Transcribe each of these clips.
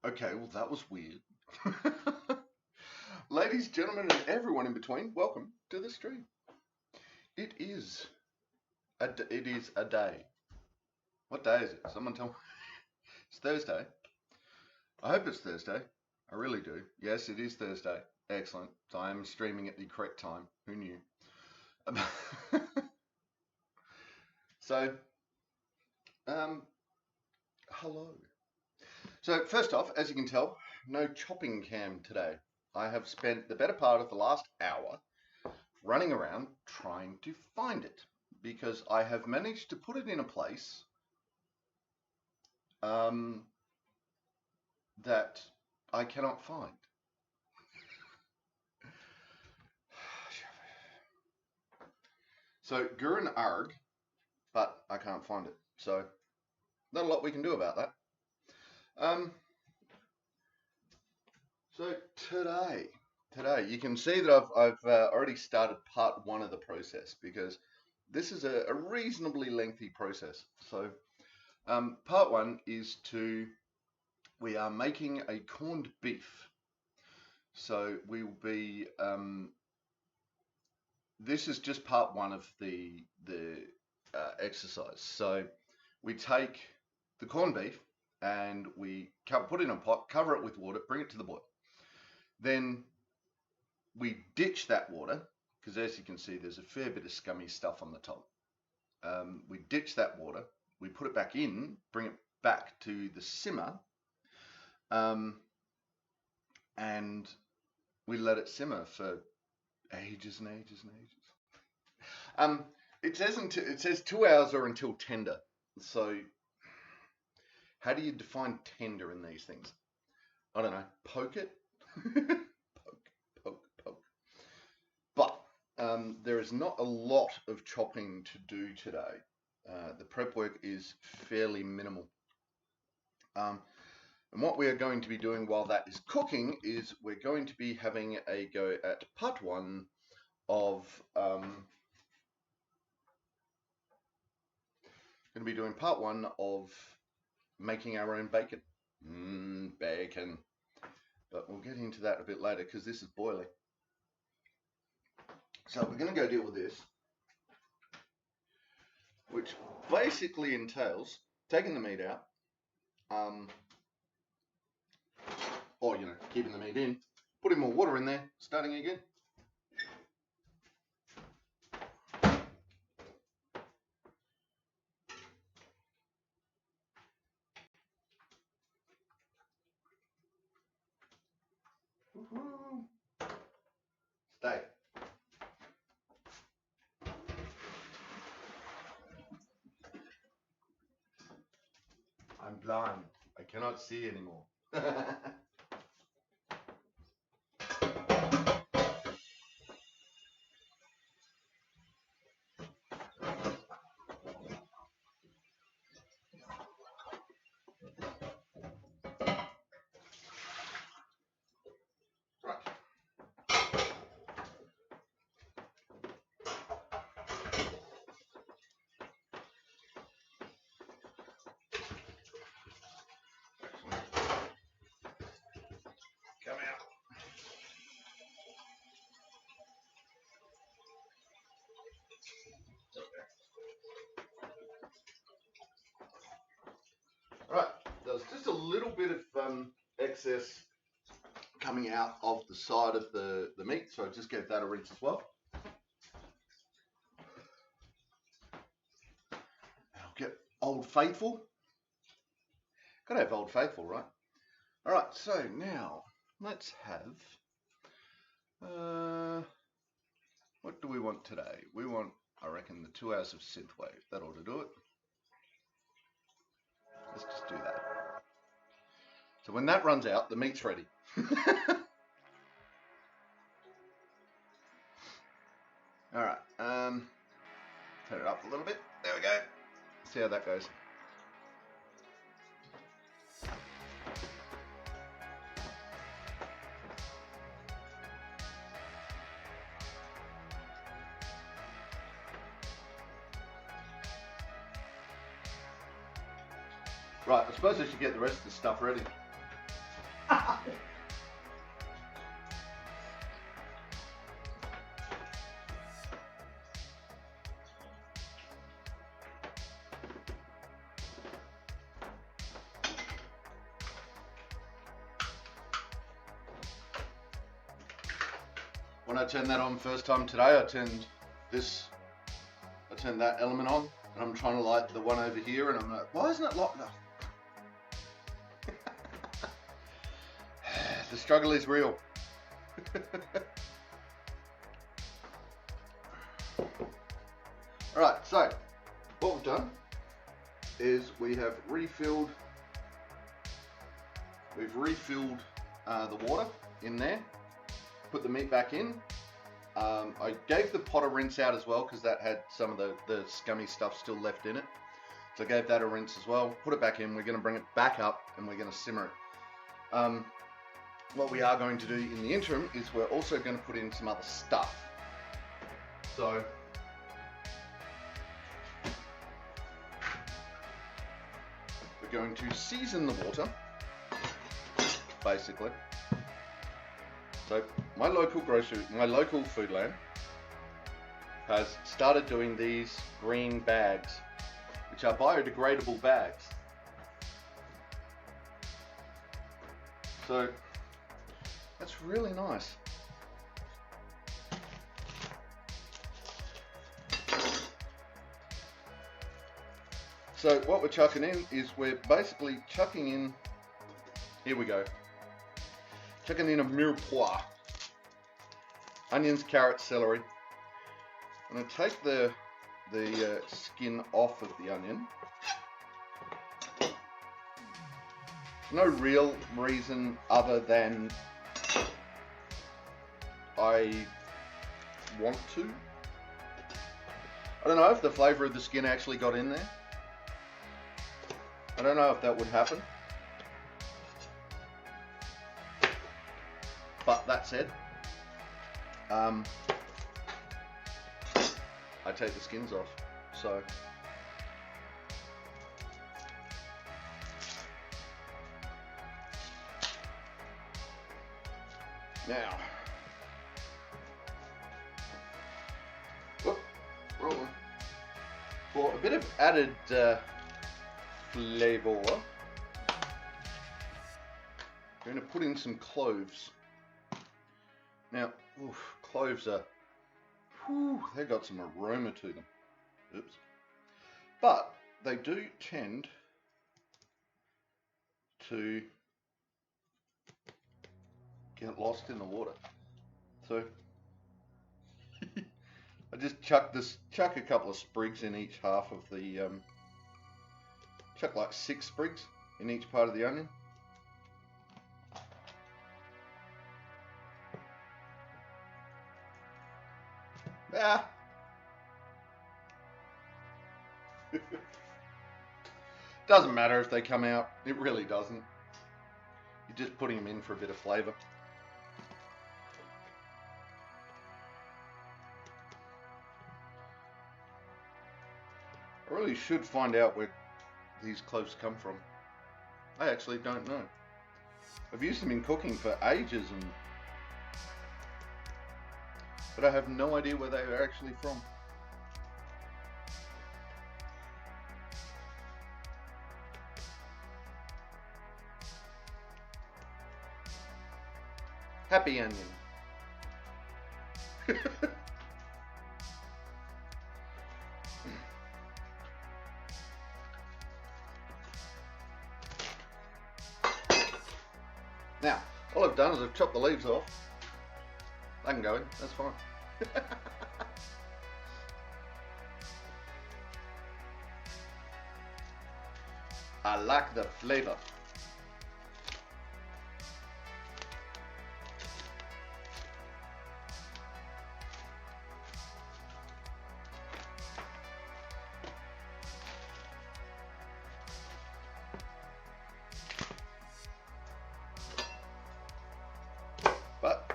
Okay, well, that was weird. Ladies, gentlemen, and everyone in between, welcome to the stream. It is a day. What day is it? Someone tell me. It's Thursday. I hope it's Thursday. I really do. Yes, it is Thursday. Excellent. So I am streaming at the correct time. Who knew? So, hello. So first off, as you can tell, no chopping cam today. I have spent the better part of the last hour running around trying to find it because I have managed to put it in a place that I cannot find. So Gurren Arg, but I can't find it. So not a lot we can do about that. So today you can see that I've already started part one of the process because this is a reasonably lengthy process. So part one is we are making a corned beef. So we will be, this is just part one of the exercise. So we take the corned beef and we put it in a pot, cover it with water, bring it to the boil. Then we ditch that water because as you can see, there's a fair bit of scummy stuff on the top. We ditch that water, we put it back in, bring it back to the simmer, and we let it simmer for ages and ages and ages. It says 2 hours or until tender. So how do you define tender in these things? I don't know. Poke it. poke. But there is not a lot of chopping to do today. The prep work is fairly minimal. And what we are going to be doing while that is cooking is we're going to be having a go at part one of making our own bacon. Bacon. But we'll get into that a bit later because this is boiling. So we're going to go deal with this, which basically entails taking the meat out, or keeping the meat in, putting more water in there, starting again. Stay. I'm blind. I cannot see anymore. Come out. Right, there's just a little bit of excess coming out of the side of the meat, so I just gave that a rinse as well. I'll get Old Faithful. Gotta have Old Faithful, right? All right, so now let's have, what do we want today? We want, I reckon, the 2 hours of synthwave. That ought to do it. Let's just do that. So when that runs out, the meat's ready. All right, turn it up a little bit. There we go. See how that goes. Right, I suppose I should get the rest of the stuff ready. When I turned that on first time today, I turned that element on, and I'm trying to light the one over here, and I'm like, why isn't it locked up? The struggle is real. Alright, so what we've done is we've refilled the water in there, put the meat back in. I gave the pot a rinse out as well because that had some of the scummy stuff still left in it. So I gave that a rinse as well, put it back in. We're going to bring it back up and we're going to simmer it. What we are going to do in the interim is we're also going to put in some other stuff. So we're going to season the water, basically. So my local Foodland has started doing these green bags, which are biodegradable bags. So that's really nice. So what we're chucking in is we're basically chucking in, here we go, chucking in a mirepoix, onions, carrots, celery. I'm going to take the skin off of the onion. No real reason other than I want to. I don't know if the flavour of the skin actually got in there. I don't know if that would happen. But that said, I take the skins off, so now, for a bit of added flavour, I'm going to put in some cloves. Now, cloves are, they've got some aroma to them. Oops. But they do tend to get lost in the water. So I just chuck a couple of sprigs in each half of the, chuck like 6 sprigs in each part of the onion. Ah. Doesn't matter if they come out, it really doesn't. You're just putting them in for a bit of flavour. I really should find out where these cloves come from. I actually don't know. I've used them in cooking for ages, but I have no idea where they are actually from. Happy onion. Now, all I've done is I've chopped the leaves off. I can go in, that's fine. I like the flavour. But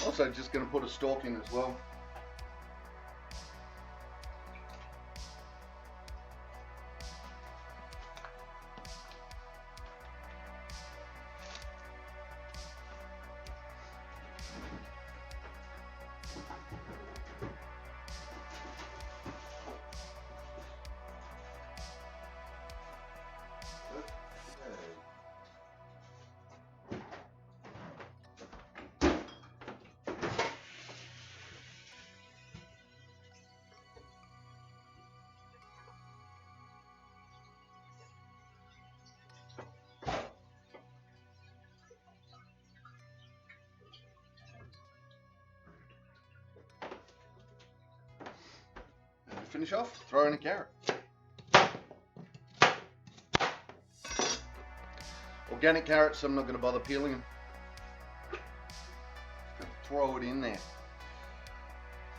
also just going to put a stalk in as well. finish off, throw in a carrot. Organic carrots, I'm not going to bother peeling them. Just throw it in there.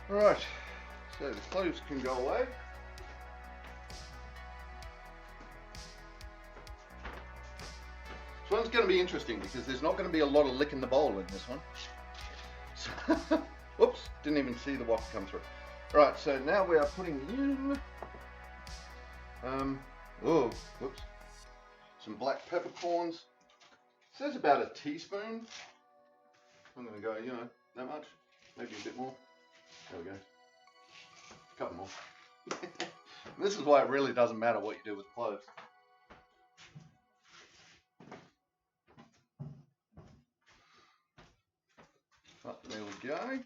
Right, so the cloves can go away. This one's going to be interesting because there's not going to be a lot of lick in the bowl in this one. Whoops, didn't even see the wok come through. Right, so now we are putting in whoops, some black peppercorns. It says about a teaspoon. I'm going to go, that much, maybe a bit more. There we go. A couple more. This is why it really doesn't matter what you do with cloves. Oh, there we go.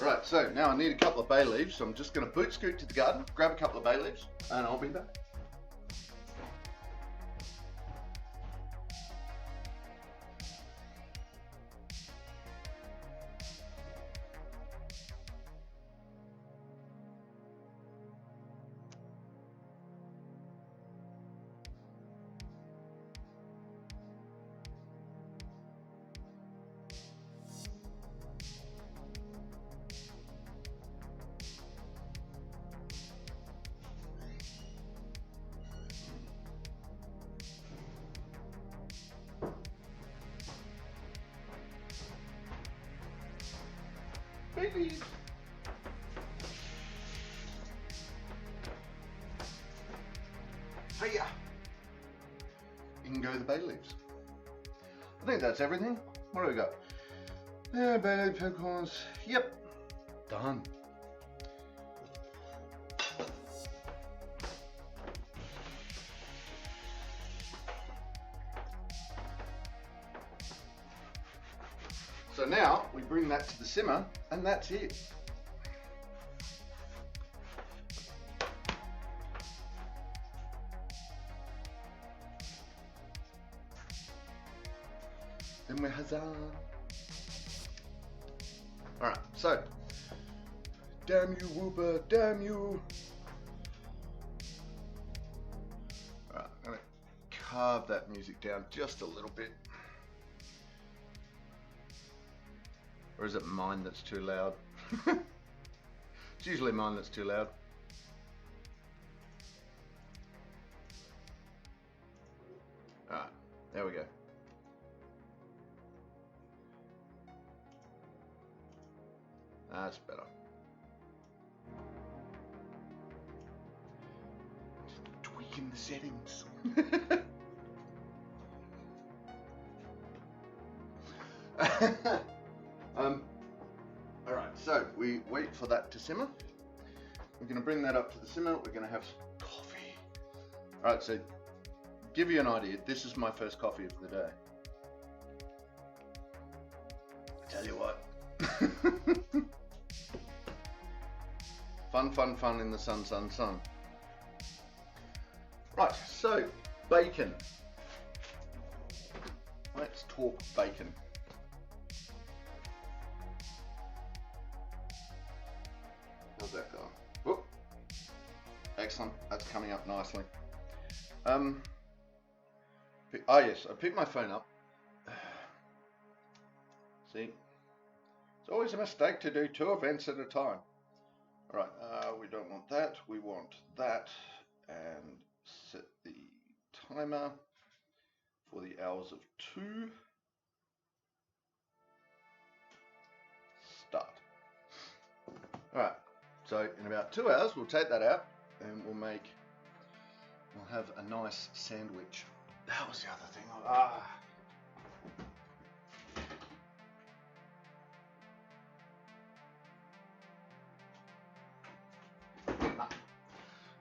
Right, so now I need a couple of bay leaves, so I'm just going to boot scoot to the garden, grab a couple of bay leaves, and I'll be back. Bay leaves. Hiya. In go the bay leaves. I think that's everything. What do we got? Yeah, bay leaf peppercorns. Yep. Done. So now we bring that to the simmer, and that's it. Then we huzzah. Alright, so damn you, Whooper, damn you. Alright, I'm gonna carve that music down just a little bit. Or is it mine that's too loud? It's usually mine that's too loud. Alright, there we go. That's better. Just tweaking the settings. Alright, so we wait for that to simmer. We're going to bring that up to the simmer. We're going to have some coffee. Alright, so give you an idea, this is my first coffee of the day. I tell you what. Fun, fun, fun in the sun, sun, sun. Right, so bacon. Let's talk bacon. How's that going? Whoop. Excellent, that's coming up nicely. Oh yes, I picked my phone up. See, it's always a mistake to do 2 events at a time. Right, we don't want that, we want that, and set the timer for the hours of 2. Start. Alright, so in about 2 hours we'll take that out and we'll have a nice sandwich. That was the other thing.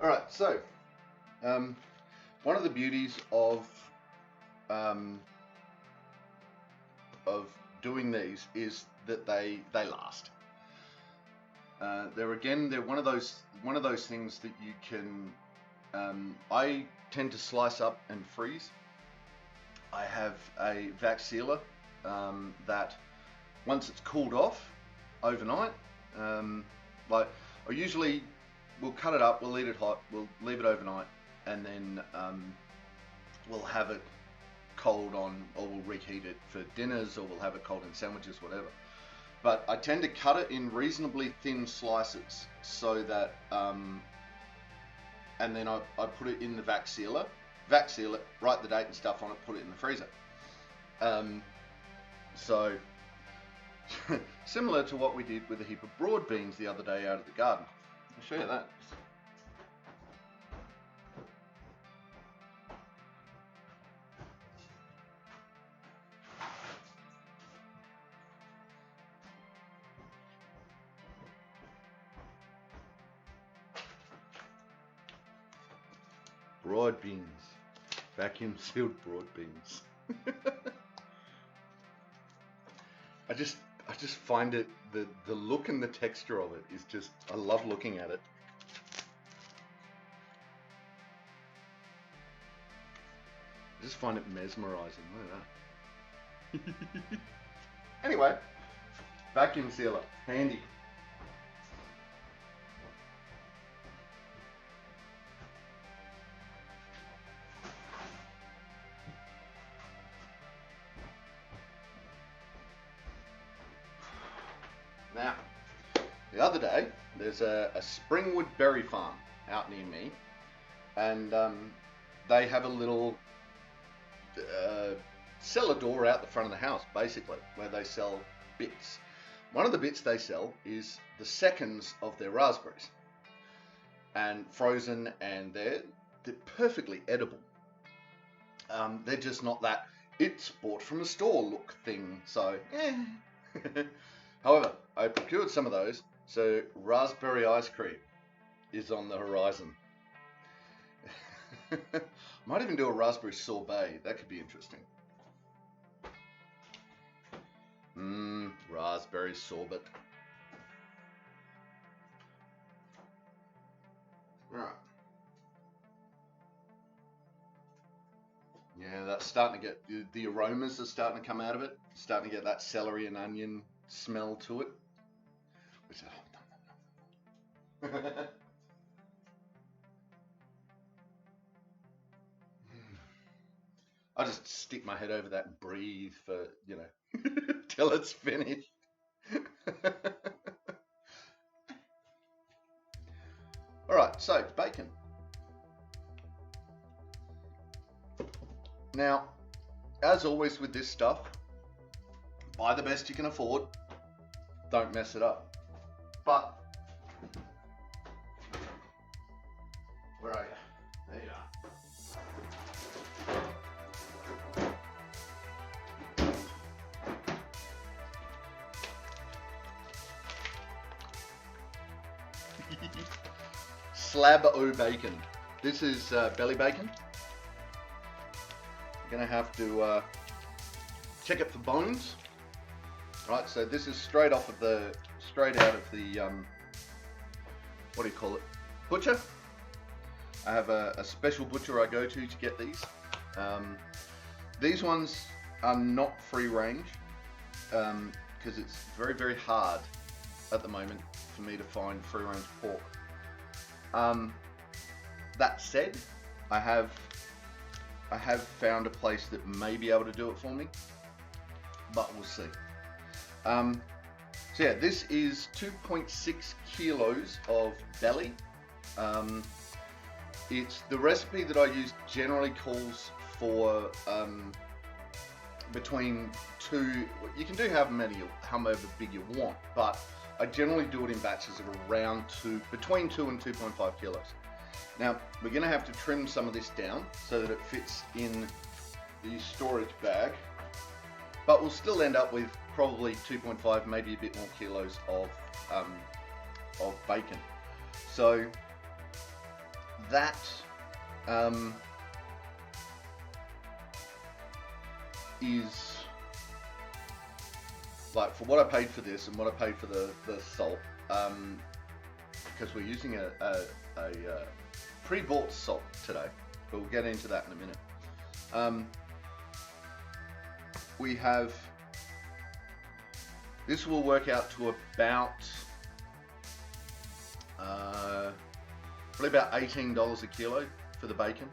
Alright, so one of the beauties of doing these is that they last. They're one of those things that you can. I tend to slice up and freeze. I have a vac sealer that once it's cooled off overnight, like I usually we'll cut it up, we'll eat it hot, we'll leave it overnight, and then we'll have it cold on, or we'll reheat it for dinners, or we'll have it cold in sandwiches, whatever. But I tend to cut it in reasonably thin slices so that, and then I put it in the vac seal it, write the date and stuff on it, put it in the freezer. So similar to what we did with a heap of broad beans the other day out of the garden. I'll show you that. Broad beans, vacuum sealed broad beans. I just find it, the look and the texture of it is just, I love looking at it. I just find it mesmerizing. Look at that. Anyway, vacuum sealer, handy. Now, the other day, there's a Springwood berry farm out near me, and they have a little cellar door out the front of the house, basically, where they sell bits. One of the bits they sell is the seconds of their raspberries, and frozen, and they're perfectly edible. They're just not that it's bought from a store look thing, so However, I procured some of those, so raspberry ice cream is on the horizon. Might even do a raspberry sorbet, that could be interesting. Raspberry sorbet. Right. Yeah, that's starting to get, the aromas are starting to come out of it, starting to get that celery and onion smell to it. Which is, I just stick my head over that and breathe for, till it's finished. Alright, so bacon. Now, as always with this stuff, buy the best you can afford. Don't mess it up. But where are you? There you are. Slab o bacon. This is belly bacon. You're gonna have to check it for bones. Right, so this is straight out of the what do you call it? Butcher. I have a special butcher I go to get these. These ones are not free range because it's very, very hard at the moment for me to find free range pork. That said, I have found a place that may be able to do it for me, but we'll see. So yeah, this is 2.6 kilos of belly. It's the recipe that I use generally calls for between two. You can do however big you want, but I generally do it in batches of around between 2 and 2.5 kilos. Now we're going to have to trim some of this down so that it fits in the storage bag, but we'll still end up with probably 2.5, maybe a bit more kilos of bacon. So that is like for what I paid for this and what I paid for the salt, because we're using a pre-bought salt today, but we'll get into that in a minute. We have, this will work out to about probably about $18 a kilo for the bacon,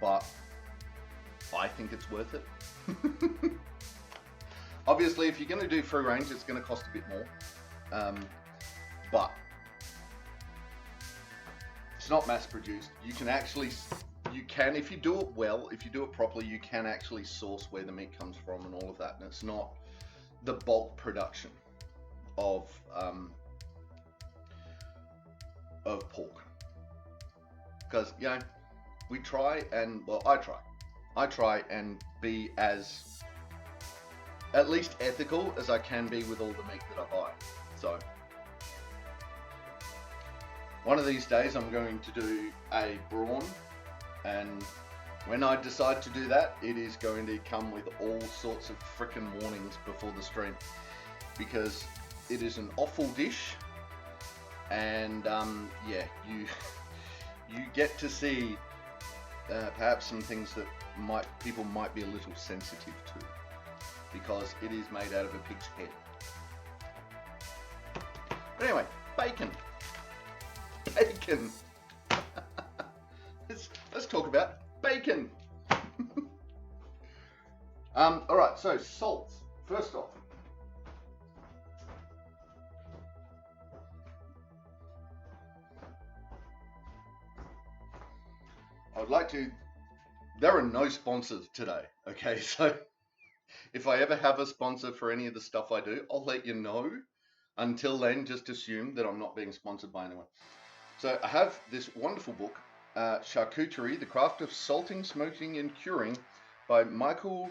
but I think it's worth it. Obviously, if you're going to do free range, it's going to cost a bit more, but it's not mass produced. You can actually, if you do it well, if you do it properly, you can actually source where the meat comes from and all of that, and it's not the bulk production of pork. Because, you know, we try and, well, I try and be as at least ethical as I can be with all the meat that I buy. So one of these days I'm going to do a brawn, and when I decide to do that, it is going to come with all sorts of frickin' warnings before the stream, because it is an awful dish, and yeah, you get to see perhaps some things that people might be a little sensitive to, because it is made out of a pig's head. But anyway, bacon. Let's talk about bacon. All right, so salt. First off, I would like to. There are no sponsors today. Okay, so if I ever have a sponsor for any of the stuff I do, I'll let you know. Until then, just assume that I'm not being sponsored by anyone. So I have this wonderful book, Charcuterie, The Craft of Salting, Smoking and Curing, by Michael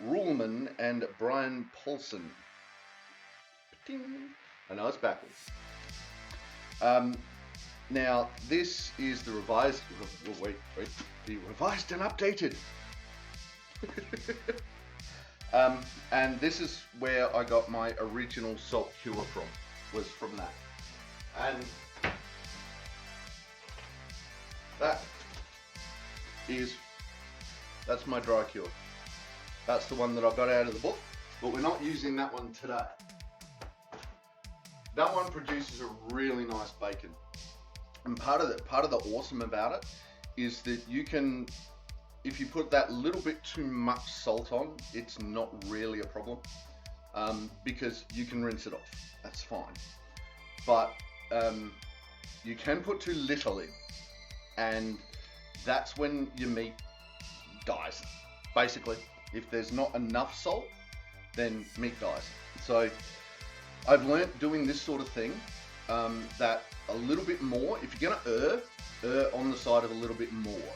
Ruhlman and Brian Paulson. I know it's backwards. Now, this is the revised, the revised and updated. And this is where I got my original salt cure from, was from that. And that's my dry cure. That's the one that I got out of the book, but we're not using that one today. That one produces a really nice bacon. And part of the awesome about it is that you can, if you put that little bit too much salt on, it's not really a problem, because you can rinse it off. That's fine. But you can put too little in, and that's when your meat dies. Basically, if there's not enough salt, then meat dies. So I've learnt doing this sort of thing, that a little bit more, if you're gonna err on the side of a little bit more.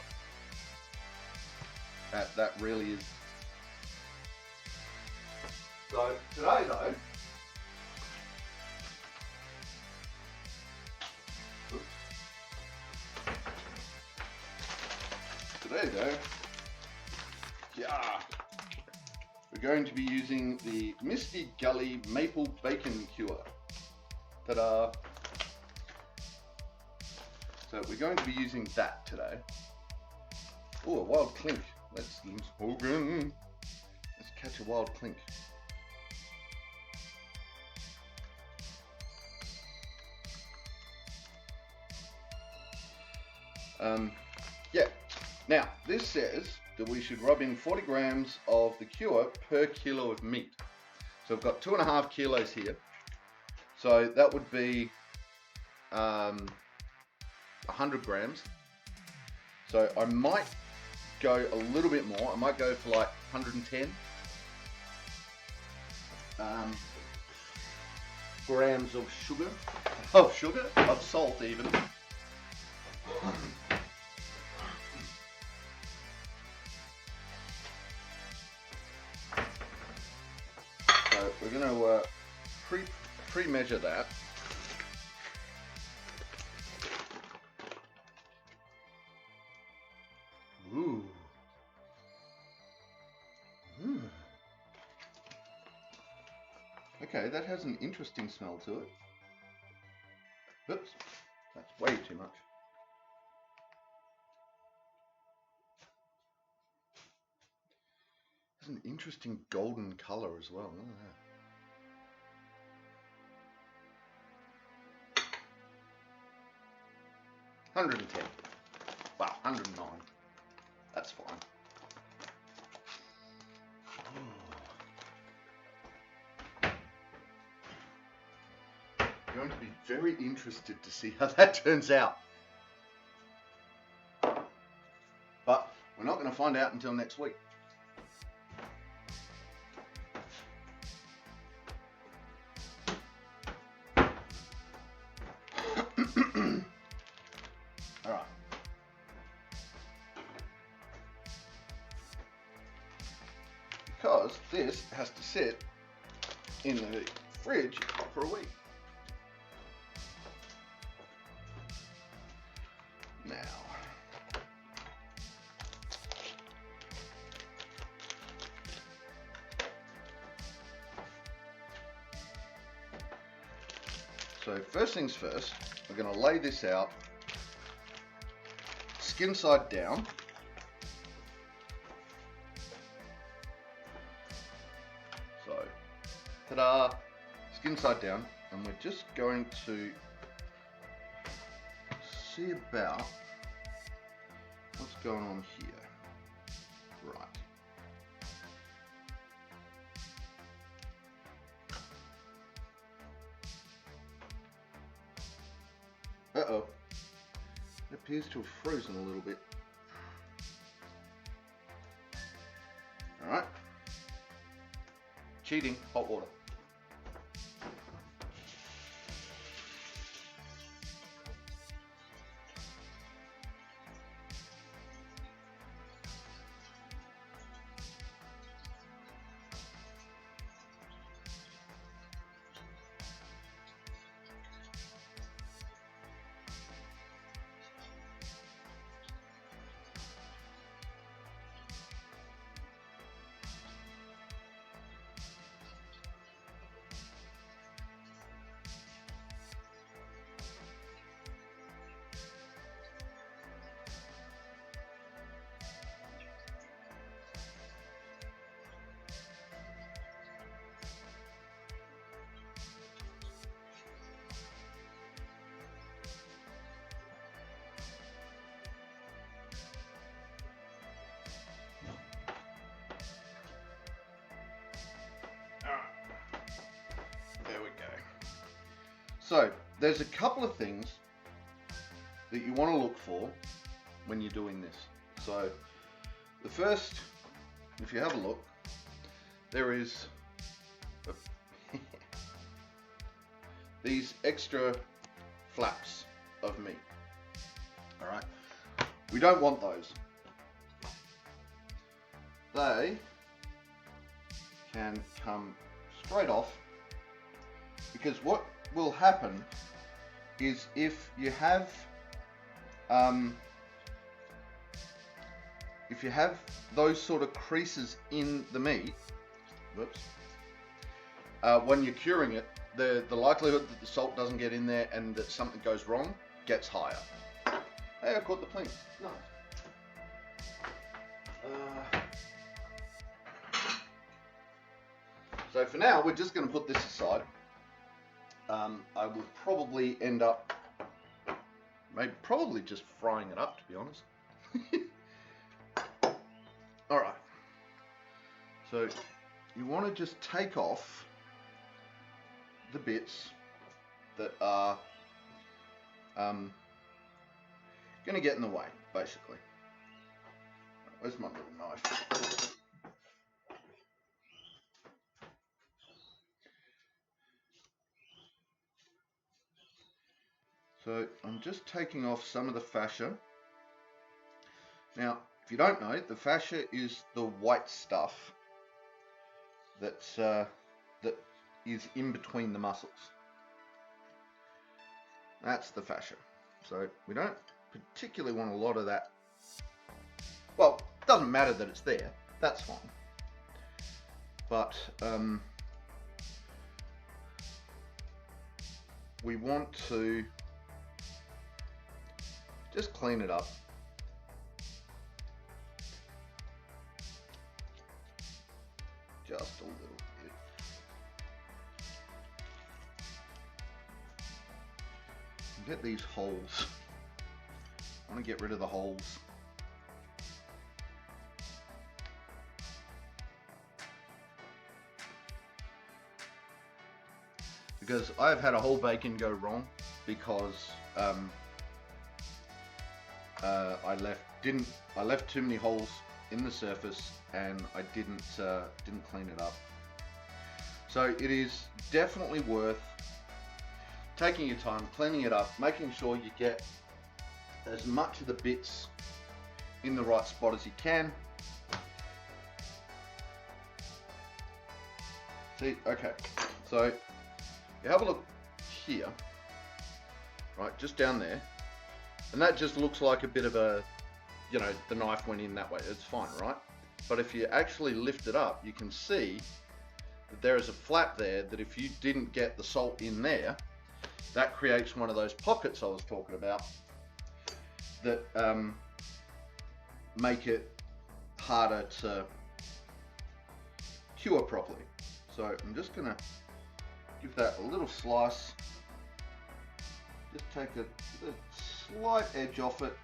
That really is. So today though, yeah, we're going to be using the Misty Gully Maple Bacon Cure. Ta-da! So we're going to be using that today. Oh, a wild clink. Let's catch a wild clink. Yeah. Now, this says that we should rub in 40 grams of the cure per kilo of meat. So I've got 2.5 kilos here. So that would be 100 grams. So I might go a little bit more. I might go for like 110 grams of salt even. So we're going to pre-measure that. Ooh. Okay, that has an interesting smell to it. Oops, that's way too much. It's an interesting golden color as well. Look at that. 110. Wow, 109. That's fine. I'm going to be very interested to see how that turns out. But we're not going to find out until next week. Alright. Because this has to sit in the fridge for a week. Now, so first things first, we're going to lay this out skin side down. So, ta-da, skin side down, and we're just going to see about what's going on here. Right. Uh-oh. It appears to have frozen a little bit. Alright. Cheating, hot water. There we go. So, there's a couple of things that you want to look for when you're doing this. So, the first, if you have a look, there is these extra flaps of meat. Alright, we don't want those. They can come straight off, because what will happen is if you have those sort of creases in the meat, whoops, when you're curing it, the likelihood that the salt doesn't get in there and that something goes wrong gets higher. Hey, I caught the plinth. Nice. So for now, we're just going to put this aside. I will probably end up, probably just frying it up, to be honest. Alright. So you want to just take off the bits that are going to get in the way, basically. Where's my little knife? So I'm just taking off some of the fascia. Now, if you don't know, the fascia is the white stuff that is in between the muscles. That's the fascia. So we don't particularly want a lot of that. Well, it doesn't matter that it's there. That's fine. But we want to just clean it up. Just a little bit. Get these holes. I want to get rid of the holes. Because I've had a whole bacon go wrong because I left too many holes in the surface and I didn't clean it up. So it is definitely worth taking your time, cleaning it up, making sure you get as much of the bits in the right spot as you can. See, okay, so you have a look here, right, just down there, and that just looks like a bit of a, you know, the knife went in that way. It's fine, right? But if you actually lift it up, you can see that there is a flap there that if you didn't get the salt in there, that creates one of those pockets I was talking about that make it harder to cure properly. So I'm just gonna give that a little slice. Just take a slight edge off it,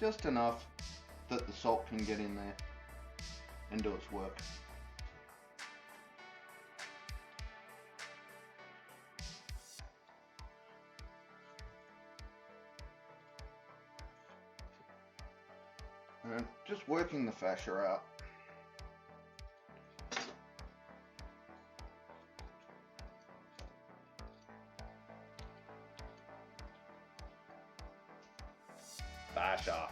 just enough that the salt can get in there and do its work. And just working the fascia out. Fascia.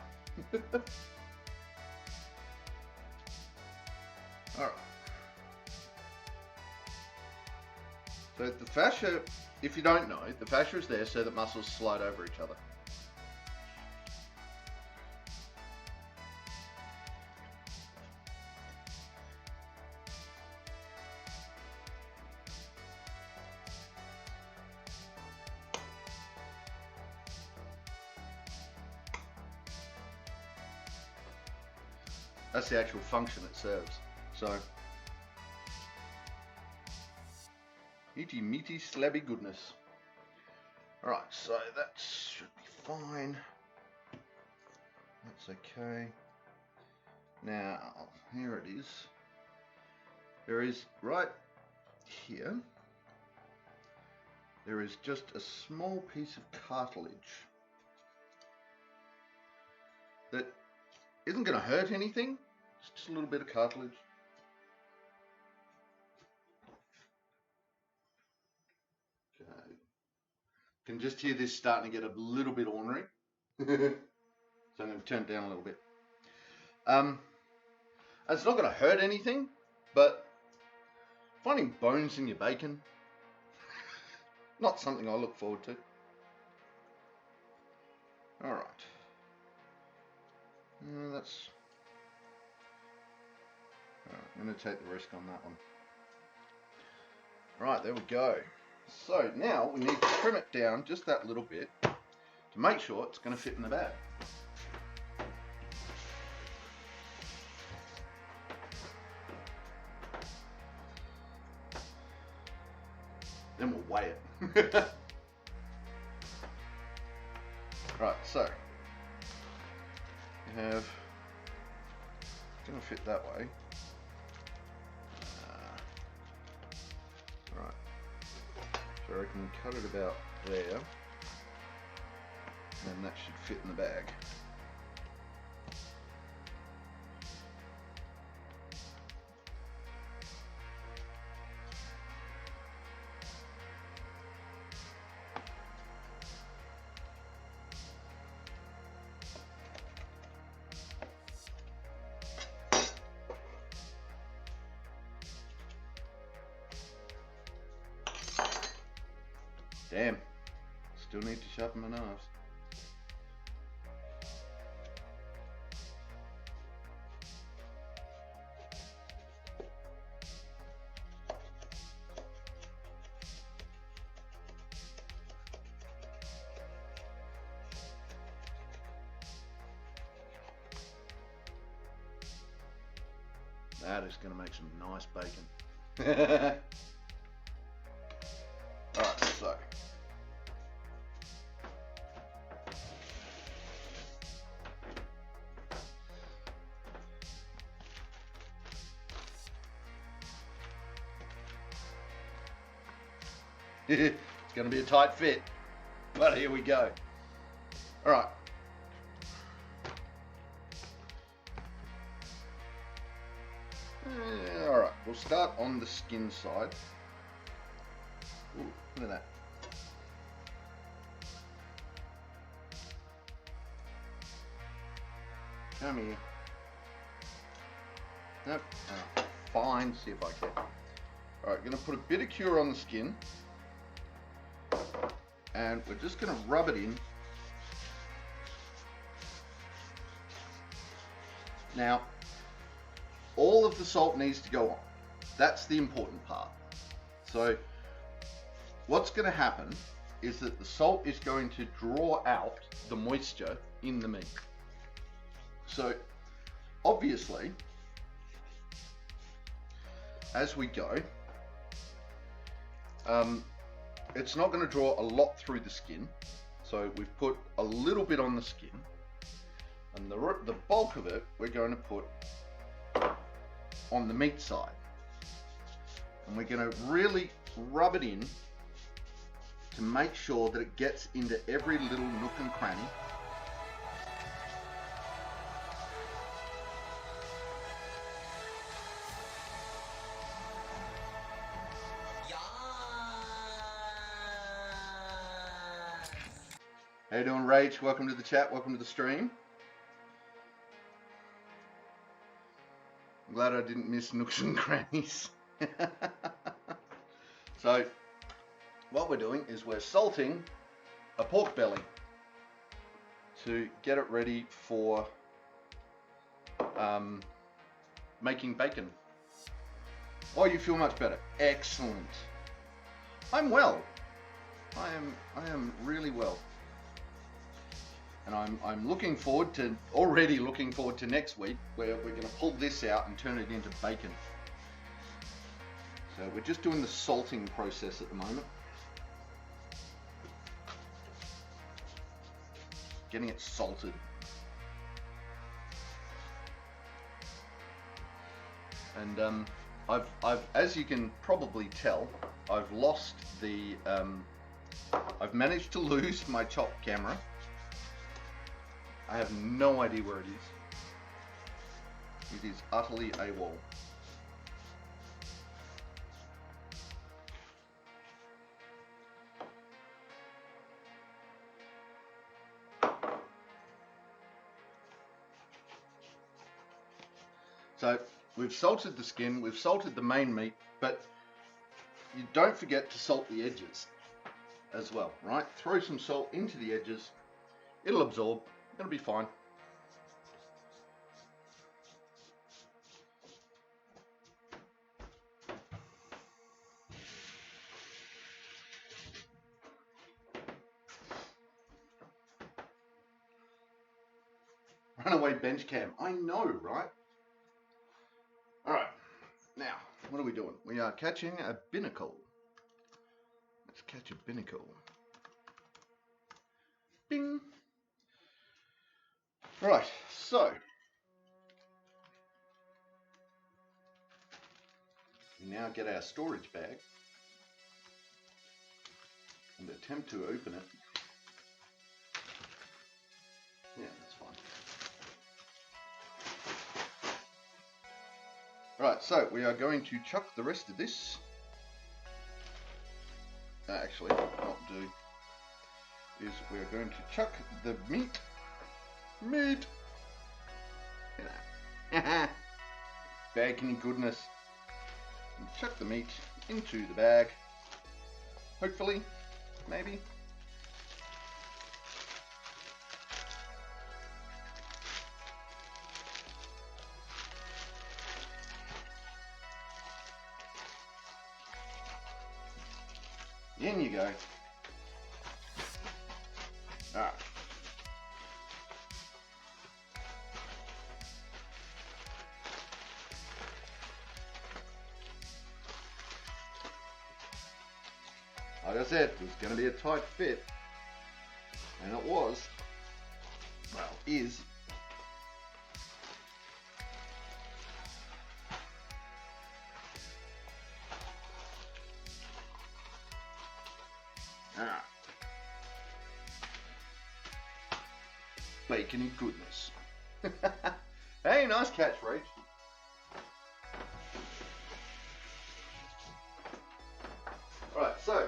Alright. So the fascia, if you don't know, the fascia is there so that muscles slide over each other. That's the actual function it serves. So, eaty meaty slabby goodness. Alright, so that should be fine. That's okay. Now, here it is. There is, right here, there is just a small piece of cartilage that isn't going to hurt anything. It's just a little bit of cartilage. Okay. Can just hear this starting to get a little bit ornery. So I'm going to turn it down a little bit. It's not going to hurt anything, but finding bones in your bacon, not something I look forward to. All right. That's. All right, I'm going to take the risk on that one. Right, there we go. So now we need to trim it down just that little bit to make sure it's going to fit in the bag. Then we'll weigh it. Right, so you have, it's going to fit that way. Right, so I can cut it about there, and that should fit in the bag. Damn, still need to sharpen my knives. That is going to make some nice bacon. Alright, so. It's going to be a tight fit, but here we go. Alright. Alright, we'll start on the skin side. Ooh, look at that. Come here. Nope. Oh, fine, see if I can. Alright, going to put a bit of cure on the skin. And we're just going to rub it in. Now, all of the salt needs to go on. That's the important part. So, what's going to happen is that the salt is going to draw out the moisture in the meat. So, obviously, as we go, it's not going to draw a lot through the skin. So we've put a little bit on the skin, and the bulk of it we're going to put on the meat side, and we're going to really rub it in to make sure that it gets into every little nook and cranny. How you doing, Rach? Welcome to the chat. Welcome to the stream. I'm glad I didn't miss nooks and crannies. So, what we're doing is we're salting a pork belly to get it ready for making bacon. Oh, you feel much better. Excellent. I'm well. I am really well. And I'm already looking forward to next week, where we're going to pull this out and turn it into bacon. So we're just doing the salting process at the moment. Getting it salted. And I've, as you can probably tell, I've lost the, I've managed to lose my chop camera. I have no idea where it is. It is utterly AWOL. So we've salted the skin, we've salted the main meat, but you don't forget to salt the edges as well, right? Throw some salt into the edges, it'll absorb. It'll be fine. Runaway bench cam. I know, right? Alright. Now, what are we doing? We are catching a binnacle. Let's catch a binnacle. Bing. Right, so we now get our storage bag and attempt to open it. Yeah, that's fine. Right, so we are going to chuck the rest of this. Actually, not do is we are going to chuck the meat. Bacon goodness. And chuck the meat into the bag. Hopefully, maybe. In you go. Alright. Like I said, it was going to be a tight fit. And it was. Well, is. Ah. Bacony goodness. Hey, nice catch, Rach. Alright, so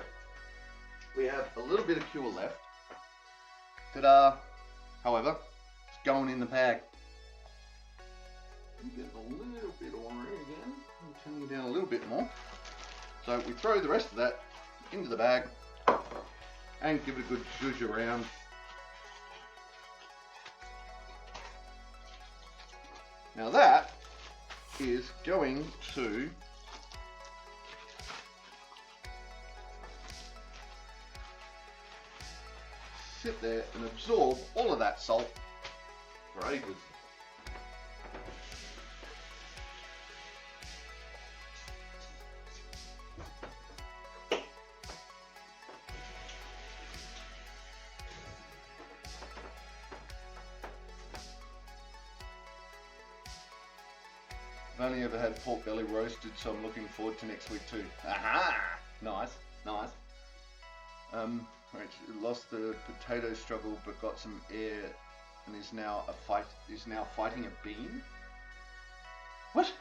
we have a little bit of cure left. Ta-da! However, it's going in the bag. I'm getting a little bit ornery again. I'm turning it down a little bit more. So we throw the rest of that into the bag and give it a good zhuzh around. Now that is going to sit there and absorb all of that salt for ages. I've only ever had pork belly roasted, so I'm looking forward to next week too. Aha! Nice, nice. Lost the potato struggle, but got some air, and is now fighting a bean. What?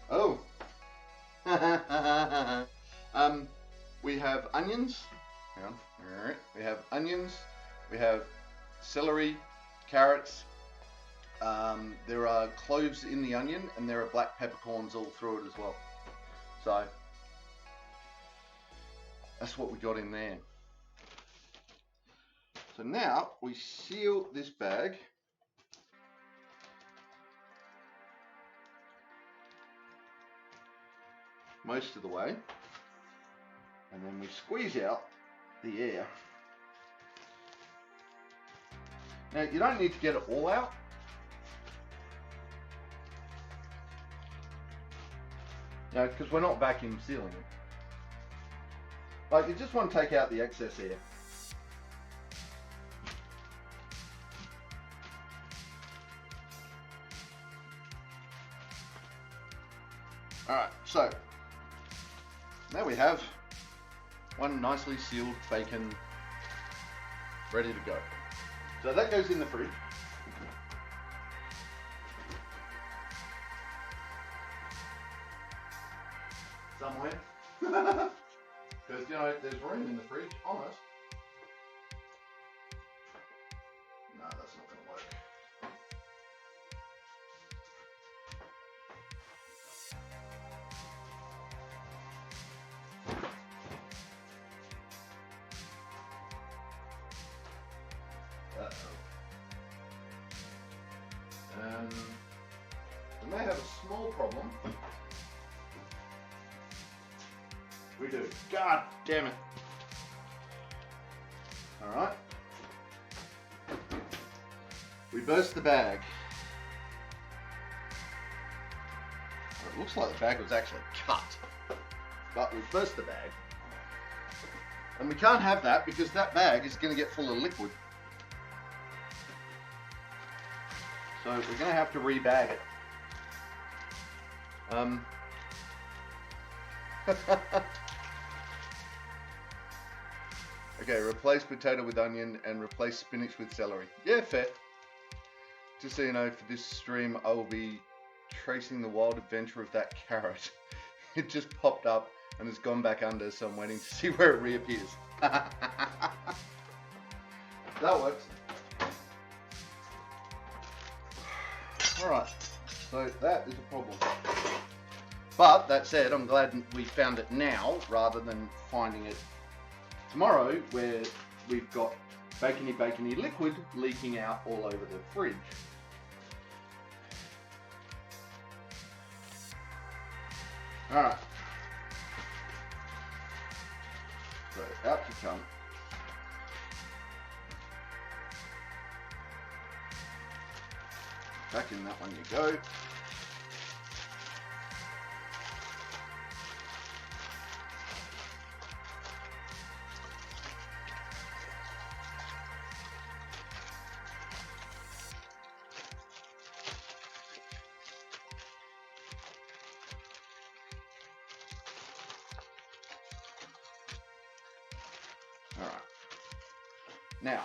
Oh. We have onions. Hang on. All right. We have onions. We have celery, carrots. There are cloves in the onion, and there are black peppercorns all through it as well. So that's what we got in there. So now we seal this bag. Most of the way. And then we squeeze out the air. Now you don't need to get it all out. No, because we're not vacuum sealing it. Like, you just want to take out the excess air. Alright, so now we have one nicely sealed bacon ready to go. So that goes in the fridge. Somewhere. Because, you know, there's room in the fridge, almost. No, that's not going to work. We may have a small problem. We do. God damn it. Alright. We burst the bag. Well, it looks like the bag was actually cut. But we burst the bag. And we can't have that because that bag is going to get full of liquid. So we're going to have to rebag it. Okay, replace potato with onion and replace spinach with celery. Yeah, fair. Just so you know, for this stream, I will be tracing the wild adventure of that carrot. It just popped up and has gone back under, so I'm waiting to see where it reappears. That works. Alright, so that is a problem. But that said, I'm glad we found it now rather than finding it tomorrow, where we've got bacony liquid leaking out all over the fridge. Alright. So out to come. Back in that one you go. Now,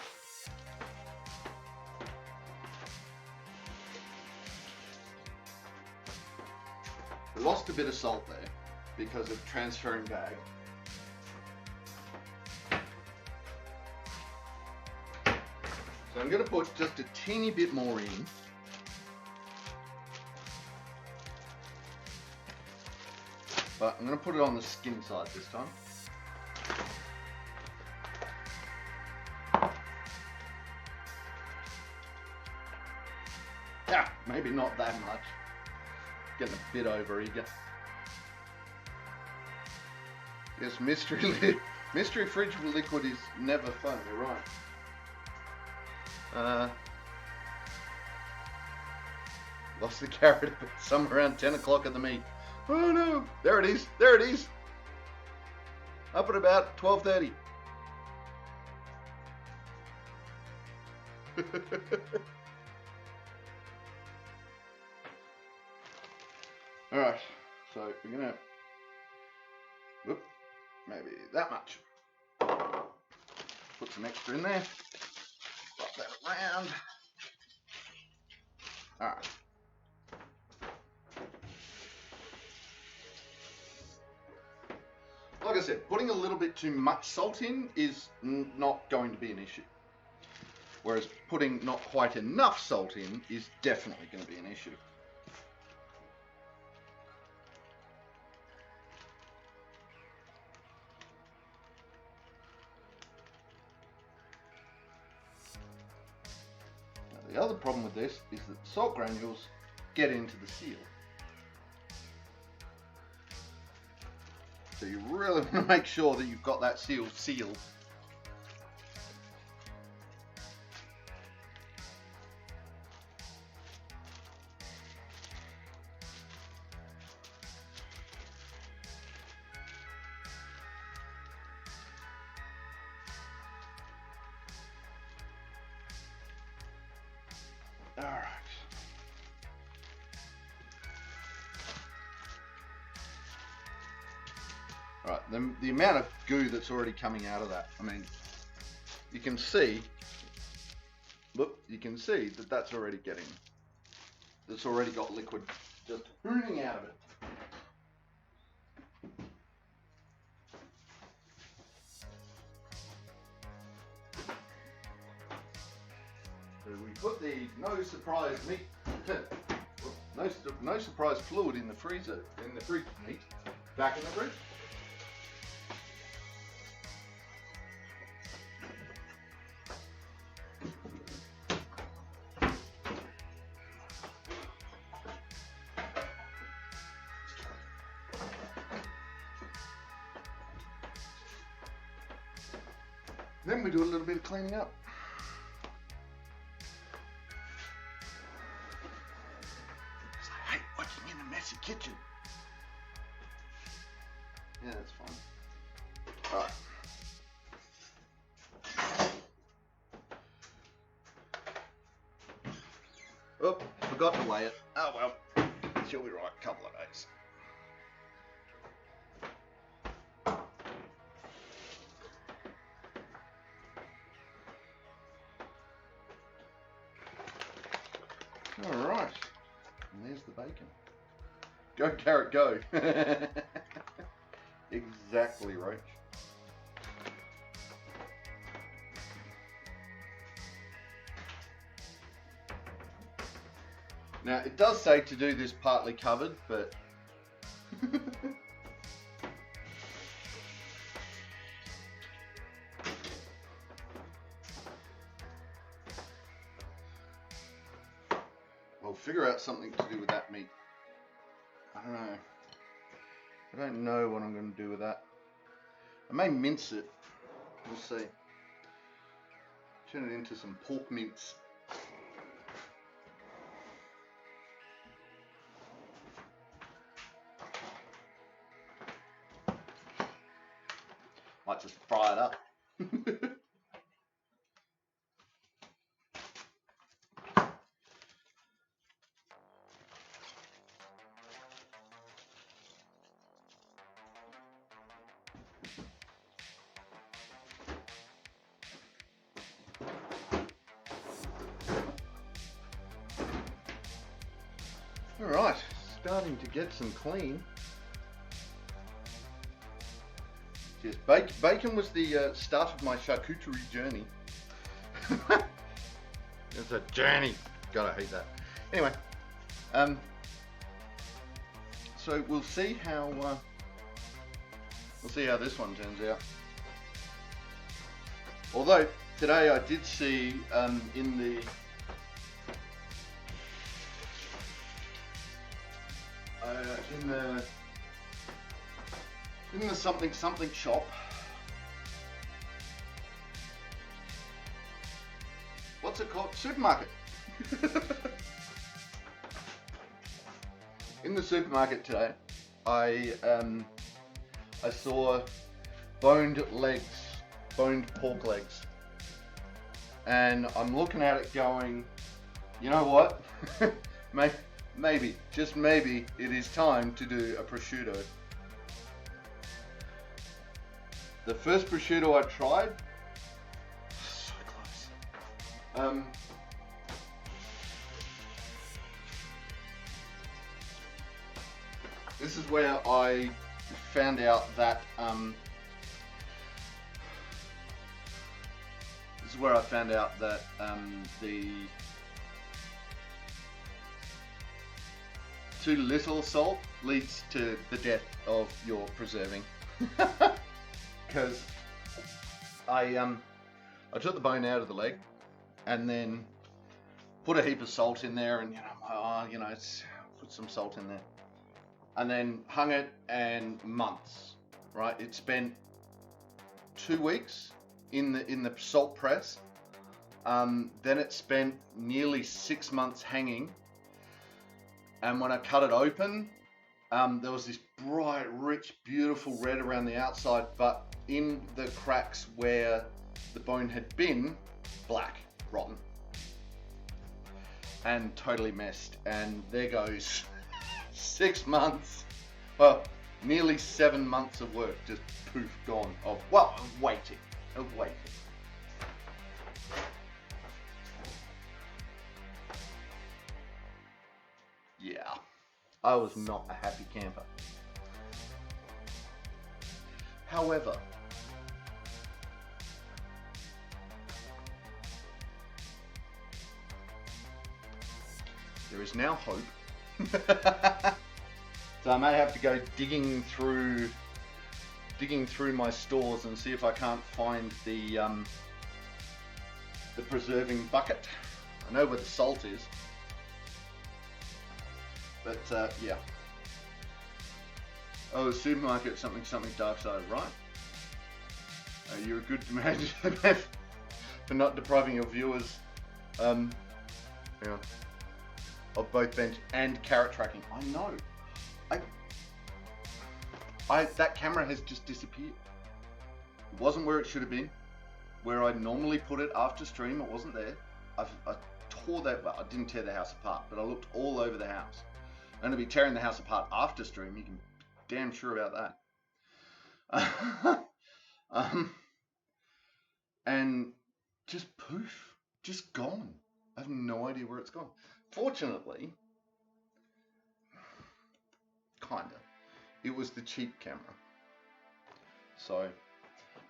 we lost a bit of salt there because of transferring bag. So I'm going to put just a teeny bit more in. But I'm going to put it on the skin side this time. Yeah, maybe not that much. Getting a bit over eager. Yes, mystery fridge liquid is never fun, you're right. Lost the carrot somewhere around 10 o'clock at the meet. Oh no, there it is, there it is. Up at about 12:30. All right, so we're gonna, whoop, maybe that much. Put some extra in there. Wrap that around. All right. Like I said, putting a little bit too much salt in is not going to be an issue. Whereas putting not quite enough salt in is definitely going to be an issue. Now, the other problem with this is that the salt granules get into the seal. So you really want to make sure that you've got that seal sealed. All right. Right, the amount of goo that's already coming out of that, I mean, you can see, look, you can see that that's already got liquid just oozing out of it. So we put the no surprise meat, no surprise fluid in the freezer, in the fridge meat, back in the fridge. Then we do a little bit of cleaning up. I hate working in a messy kitchen. Yeah, that's fine. Alright. Oh, forgot to weigh it. Oh well, she'll be right, a couple of days. Alright, and there's the bacon. Go carrot, go. Exactly, Roach. Now, it does say to do this partly covered, but I'll figure out something to do with that meat. I don't know. I don't know what I'm going to do with that. I may mince it. We'll see. Turn it into some pork mince. Might just fry it up. Alright, starting to get some clean. Yes, bacon was the start of my charcuterie journey. It's a journey. God, I hate that. Anyway, so we'll see how this one turns out. Although today I did see in the something shop. What's it called? Supermarket. In the supermarket today, I saw boned pork legs, and I'm looking at it going, you know what? Maybe, just maybe, it is time to do a prosciutto. The first prosciutto I tried, so close. This is where I found out that the too little salt leads to the death of your preserving. Because I took the bone out of the leg and then put a heap of salt in there, and put some salt in there, and then hung it, and months, right? It spent 2 weeks in the salt press. Then it spent nearly 6 months hanging. And when I cut it open, there was this bright, rich, beautiful red around the outside, but in the cracks where the bone had been, black, rotten, and totally messed. And there goes 6 months, well, nearly 7 months of work, just poof, gone. Of waiting. Yeah, I was not a happy camper. However, there is now hope. So I may have to go digging through my stores and see if I can't find the preserving bucket. I know where the salt is. But yeah. Oh, supermarket, something dark side, right? You're a good man for not depriving your viewers of both bench and carrot tracking. I know. That camera has just disappeared. It wasn't where it should have been. Where I normally put it after stream, it wasn't there. I tore that. Well, I didn't tear the house apart, but I looked all over the house. And to be tearing the house apart after stream, you can be damn sure about that. And just poof, just gone. I have no idea where it's gone. Fortunately, kinda, it was the cheap camera. So,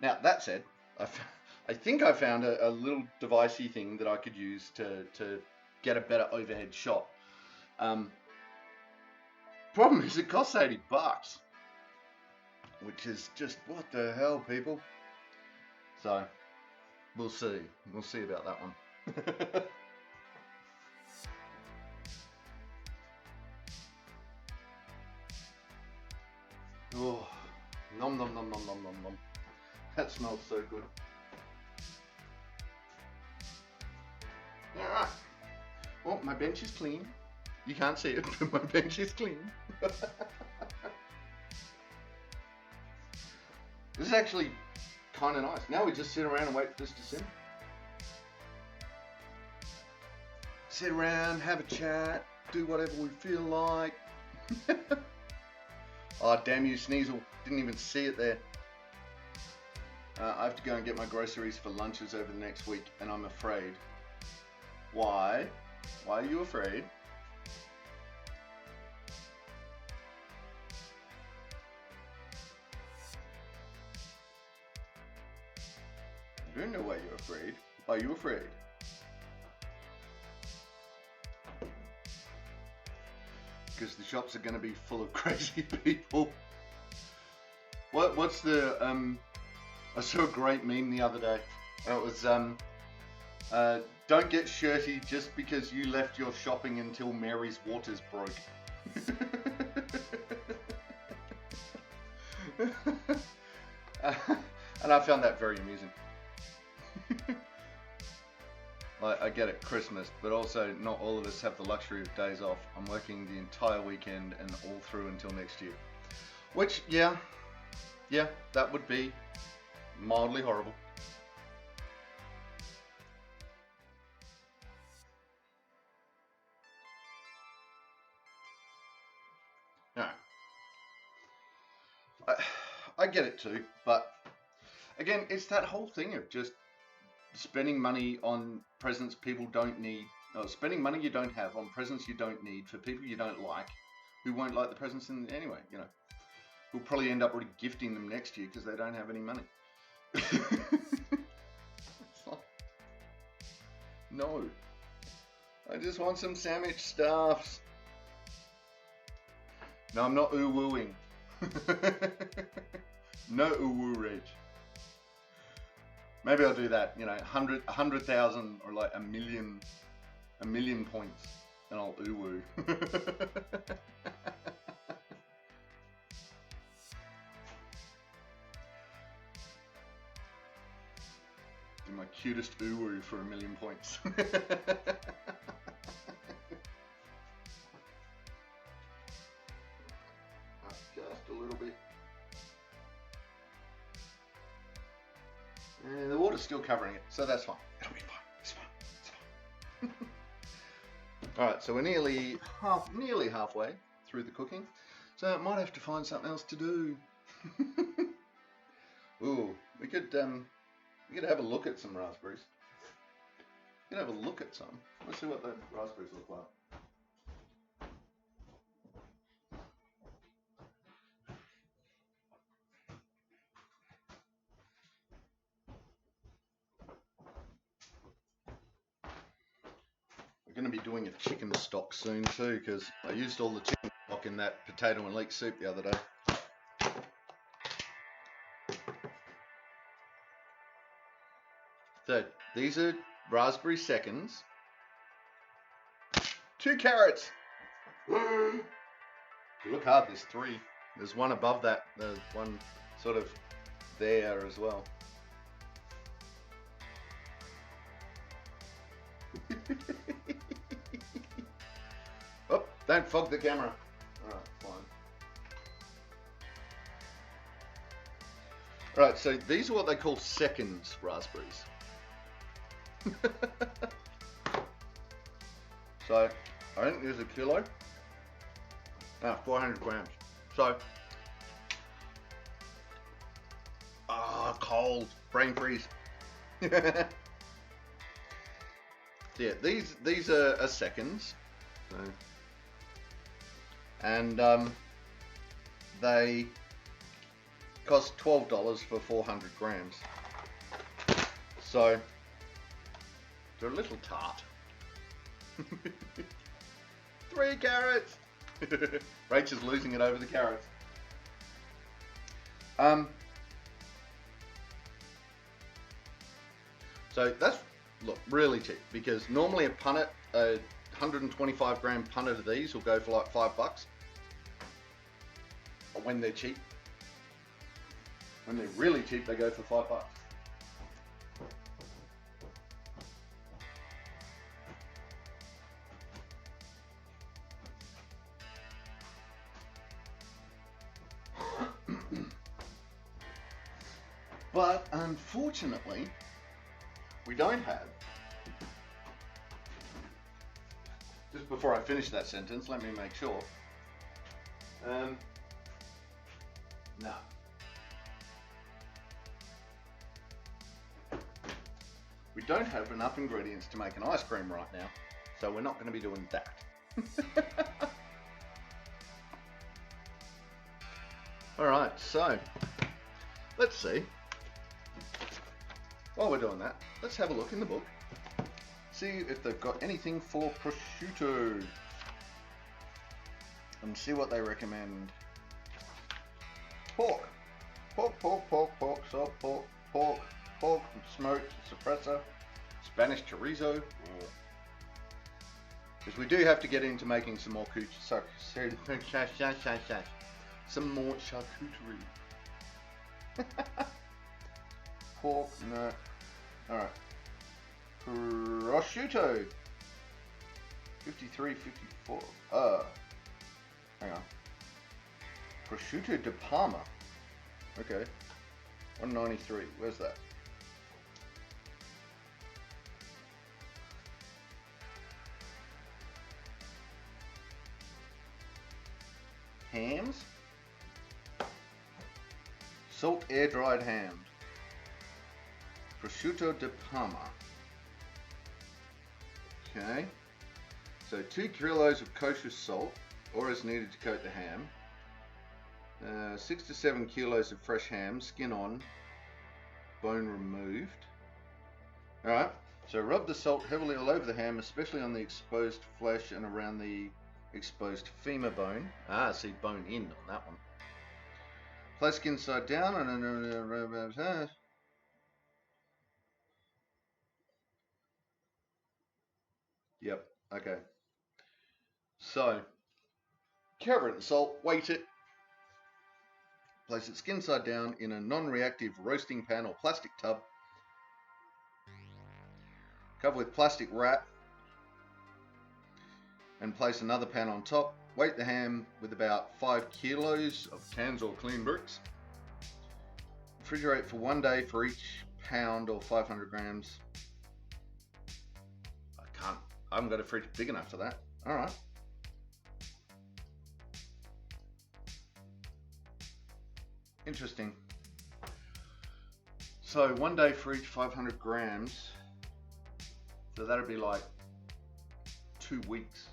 now that said, I think I found a little devicey thing that I could use to get a better overhead shot. Problem is, it costs $80, which is just, what the hell, people? So, we'll see. We'll see about that one. Oh, nom nom nom nom nom nom nom. That smells so good. All right. Well, my bench is clean. You can't see it, but my bench is clean. This is actually kind of nice. Now we just sit around and wait for this to simmer. Sit around, have a chat, do whatever we feel like. Oh, damn you, Sneasel. Didn't even see it there. I have to go and get my groceries for lunches over the next week, and I'm afraid. Why? Why are you afraid? I don't know why you're afraid. Are you afraid? Because the shops are going to be full of crazy people. What's the I saw a great meme the other day. It was don't get shirty just because you left your shopping until Mary's waters broke. And I found that very amusing. I get it, Christmas, but also not all of us have the luxury of days off. I'm working the entire weekend and all through until next year. Which, yeah, that would be mildly horrible. No. I get it too, but again, it's that whole thing of just spending money on presents people don't need, or spending money you don't have on presents you don't need for people you don't like, who won't like the presents anyway, you know. Who'll probably end up gifting them next year because they don't have any money. It's like, no. I just want some sandwich stuffs. No, I'm not ooh-wooing. No ooh-woo, Reg. Maybe I'll do that, you know, 100,000 or like a million points, and I'll ooh-woo. Do my cutest ooh-woo for 1,000,000 points. Just a little bit. And the water's still covering it, so that's fine. It'll be fine. It's fine. It's fine. All right, so we're nearly halfway through the cooking, so I might have to find something else to do. Ooh, we could have a look at some raspberries. We could have a look at some. Let's see what the raspberries look like. Going to be doing a chicken stock soon too, because I used all the chicken stock in that potato and leek soup the other day. So these are raspberry seconds. 2 carrots. Look hard, there's 3. There's one above that. There's one sort of there as well. Oh, don't fog the camera. Alright, fine. Alright, so these are what they call seconds raspberries. So, I think there's a kilo. 400 grams. So, cold. Brain freeze. Yeah, these are seconds. So, and they cost $12 for 400 grams. So they're a little tart. 3 carrots. Rachel's losing it over the carrots. So that's, look, really cheap, because normally a punnet, a 125 gram punnet of these will go for like $5 when they're cheap. When they're really cheap, they go for $5. But unfortunately, we don't have. Just before I finish that sentence, let me make sure. No. We don't have enough ingredients to make an ice cream right now, so we're not going to be doing that. Alright, so let's see while we're doing that, let's have a look in the book. See if they've got anything for prosciutto. And see what they recommend. Pork. Pork, salt pork, smoked, suppressor, Spanish chorizo. Because we do have to get into making some more some more charcuterie. Pork, no. Alright. Prosciutto. 53, 54. Hang on. Prosciutto di Parma. Okay. 193. Where's that? Hams. Salt air dried ham. Prosciutto di Parma. Okay. So 2 kilos of kosher salt, or as needed to coat the ham. 6 to 7 kilos of fresh ham, skin on, bone removed. Alright, so rub the salt heavily all over the ham, especially on the exposed flesh and around the exposed femur bone. Ah, see bone in on that one. Place skin side down and yep, okay. So, cover it in salt, weight it. Place it skin side down in a non-reactive roasting pan or plastic tub. Cover with plastic wrap and place another pan on top. Weight the ham with about 5 kilos of cans or clean bricks. Refrigerate for 1 day for each pound or 500 grams. I haven't got a fridge big enough for that. Alright. Interesting. So 1 day for each 500 grams. So that'd be like 2 weeks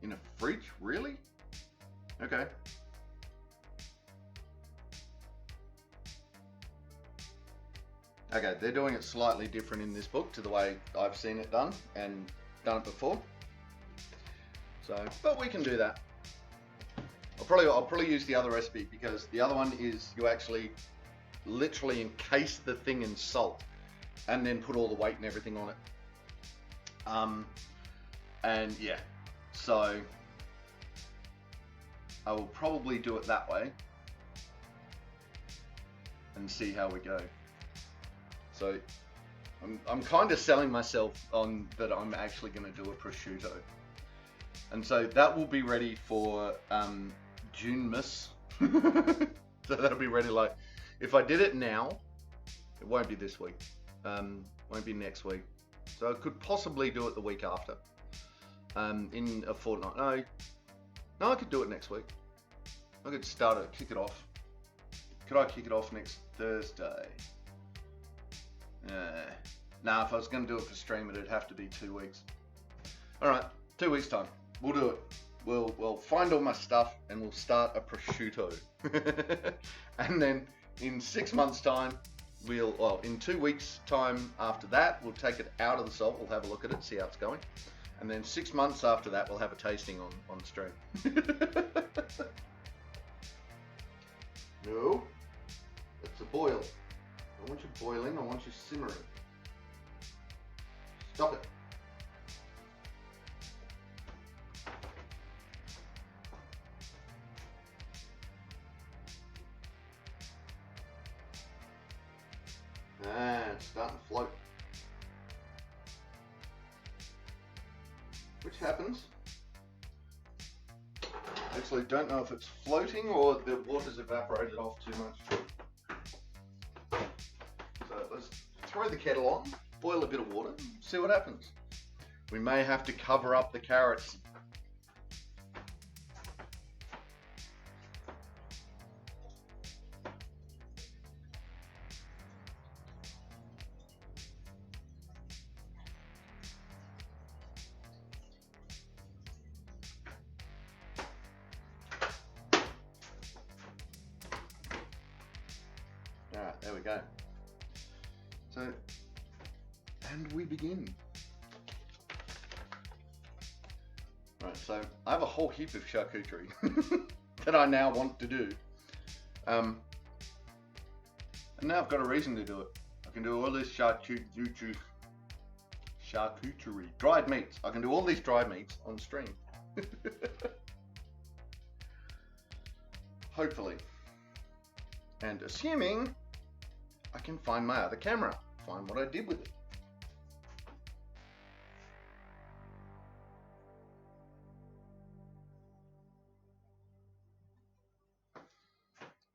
in a fridge, really? Okay. Okay, they're doing it slightly different in this book to the way I've seen it done and done it before. So, but we can do that. I'll probably use the other recipe because the other one is you actually literally encase the thing in salt and then put all the weight and everything on it. And yeah, so I will probably do it that way and see how we go. So I'm kind of selling myself on that I'm actually going to do a prosciutto. And so that will be ready for June-mas. So that'll be ready like, if I did it now, it won't be this week. Won't be next week. So I could possibly do it the week after. In a fortnight. No, I could do it next week. I could start it, kick it off. Could I kick it off next Thursday? Nah, if I was going to do it for stream, it'd have to be 2 weeks. Alright, 2 weeks time. We'll do it. We'll find all my stuff and we'll start a prosciutto. And then in 6 months time, in 2 weeks time after that, we'll take it out of the salt. We'll have a look at it, see how it's going. And then 6 months after that, we'll have a tasting on stream. No, it's a boil. I want you boiling, I want you simmering. Stop it. Ah, it's starting to float. Which happens. Actually, don't know if it's floating or the water's evaporated off too much. So let's throw the kettle on, boil a bit of water, see what happens. We may have to cover up the carrots. Alright, there we go. So, and we begin. Right, so I have a whole heap of charcuterie that I now want to do. And now I've got a reason to do it. I can do all this charcuterie, dried meats. I can do all these dried meats on stream. Hopefully. And assuming I can find my other camera, find what I did with it.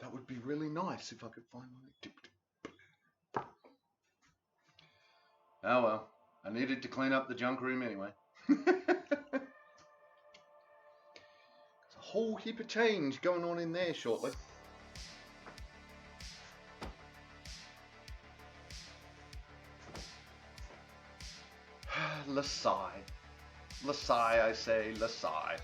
That would be really nice if I could find one. Oh well, I needed to clean up the junk room anyway. There's a whole heap of change going on in there shortly. Lasai. Lasai, I say, Lasai.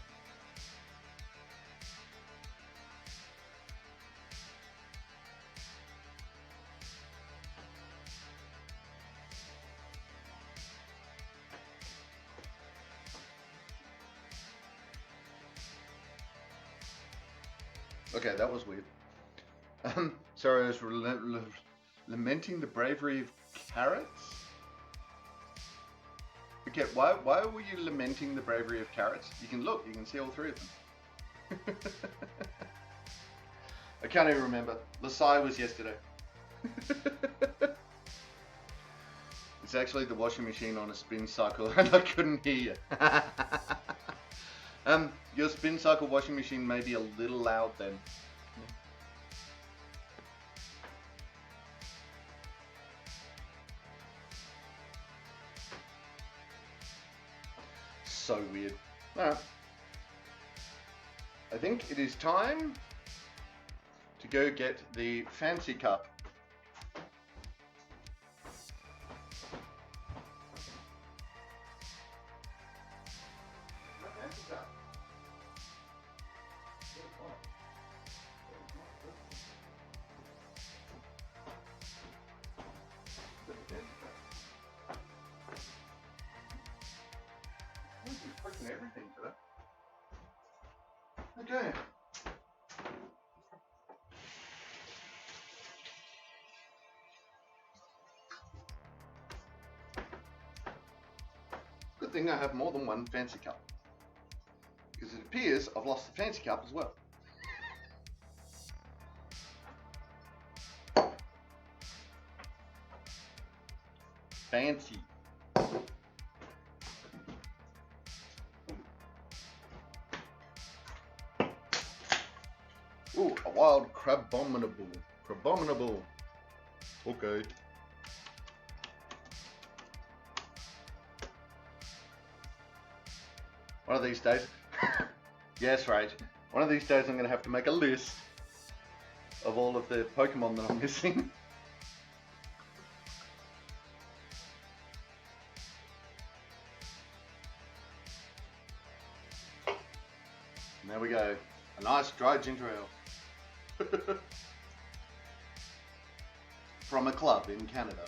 Okay, that was weird. Sorry, I was lamenting the bravery of carrots? Okay, why were you lamenting the bravery of carrots? You can look, you can see all three of them. I can't even remember. Lasai was yesterday. It's actually the washing machine on a spin cycle and I couldn't hear you. Your spin cycle washing machine may be a little loud then. So weird. Alright. I think it is time to go get the fancy cup. Everything for that. Okay. Good thing I have more than one fancy cup, because it appears I've lost the fancy cup as well. Fancy. Ooh, a wild crabominable. Crabominable. Okay. One of these days. Yes, right. One of these days I'm going to have to make a list of all of the Pokemon that I'm missing. And there we go. A nice dry ginger ale. From a club in Canada.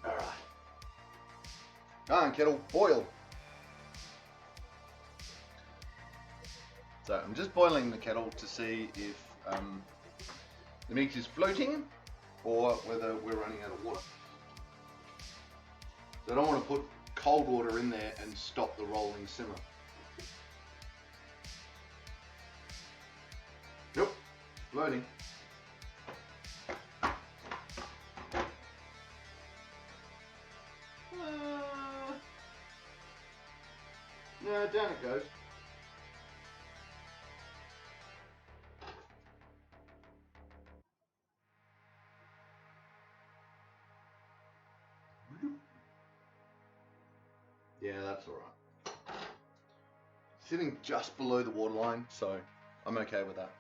Alright. Come on, kettle, boil. So I'm just boiling the kettle to see if the meat is floating or whether we're running out of water. So I don't want to put cold water in there and stop the rolling simmer. Nope, floating. No, down it goes. Yeah, that's alright. Sitting just below the waterline, so I'm okay with that.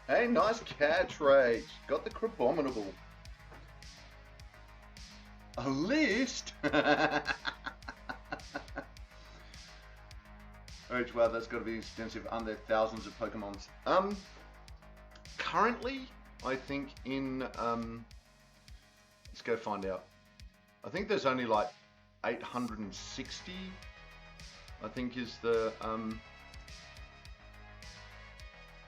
Hey, nice catch, Rage. Got the crabominable. A list? Oh, wow, that's got to be expensive. Aren't there thousands of Pokemons? Currently, I think in let's go find out. I think there's only like 860. I think is the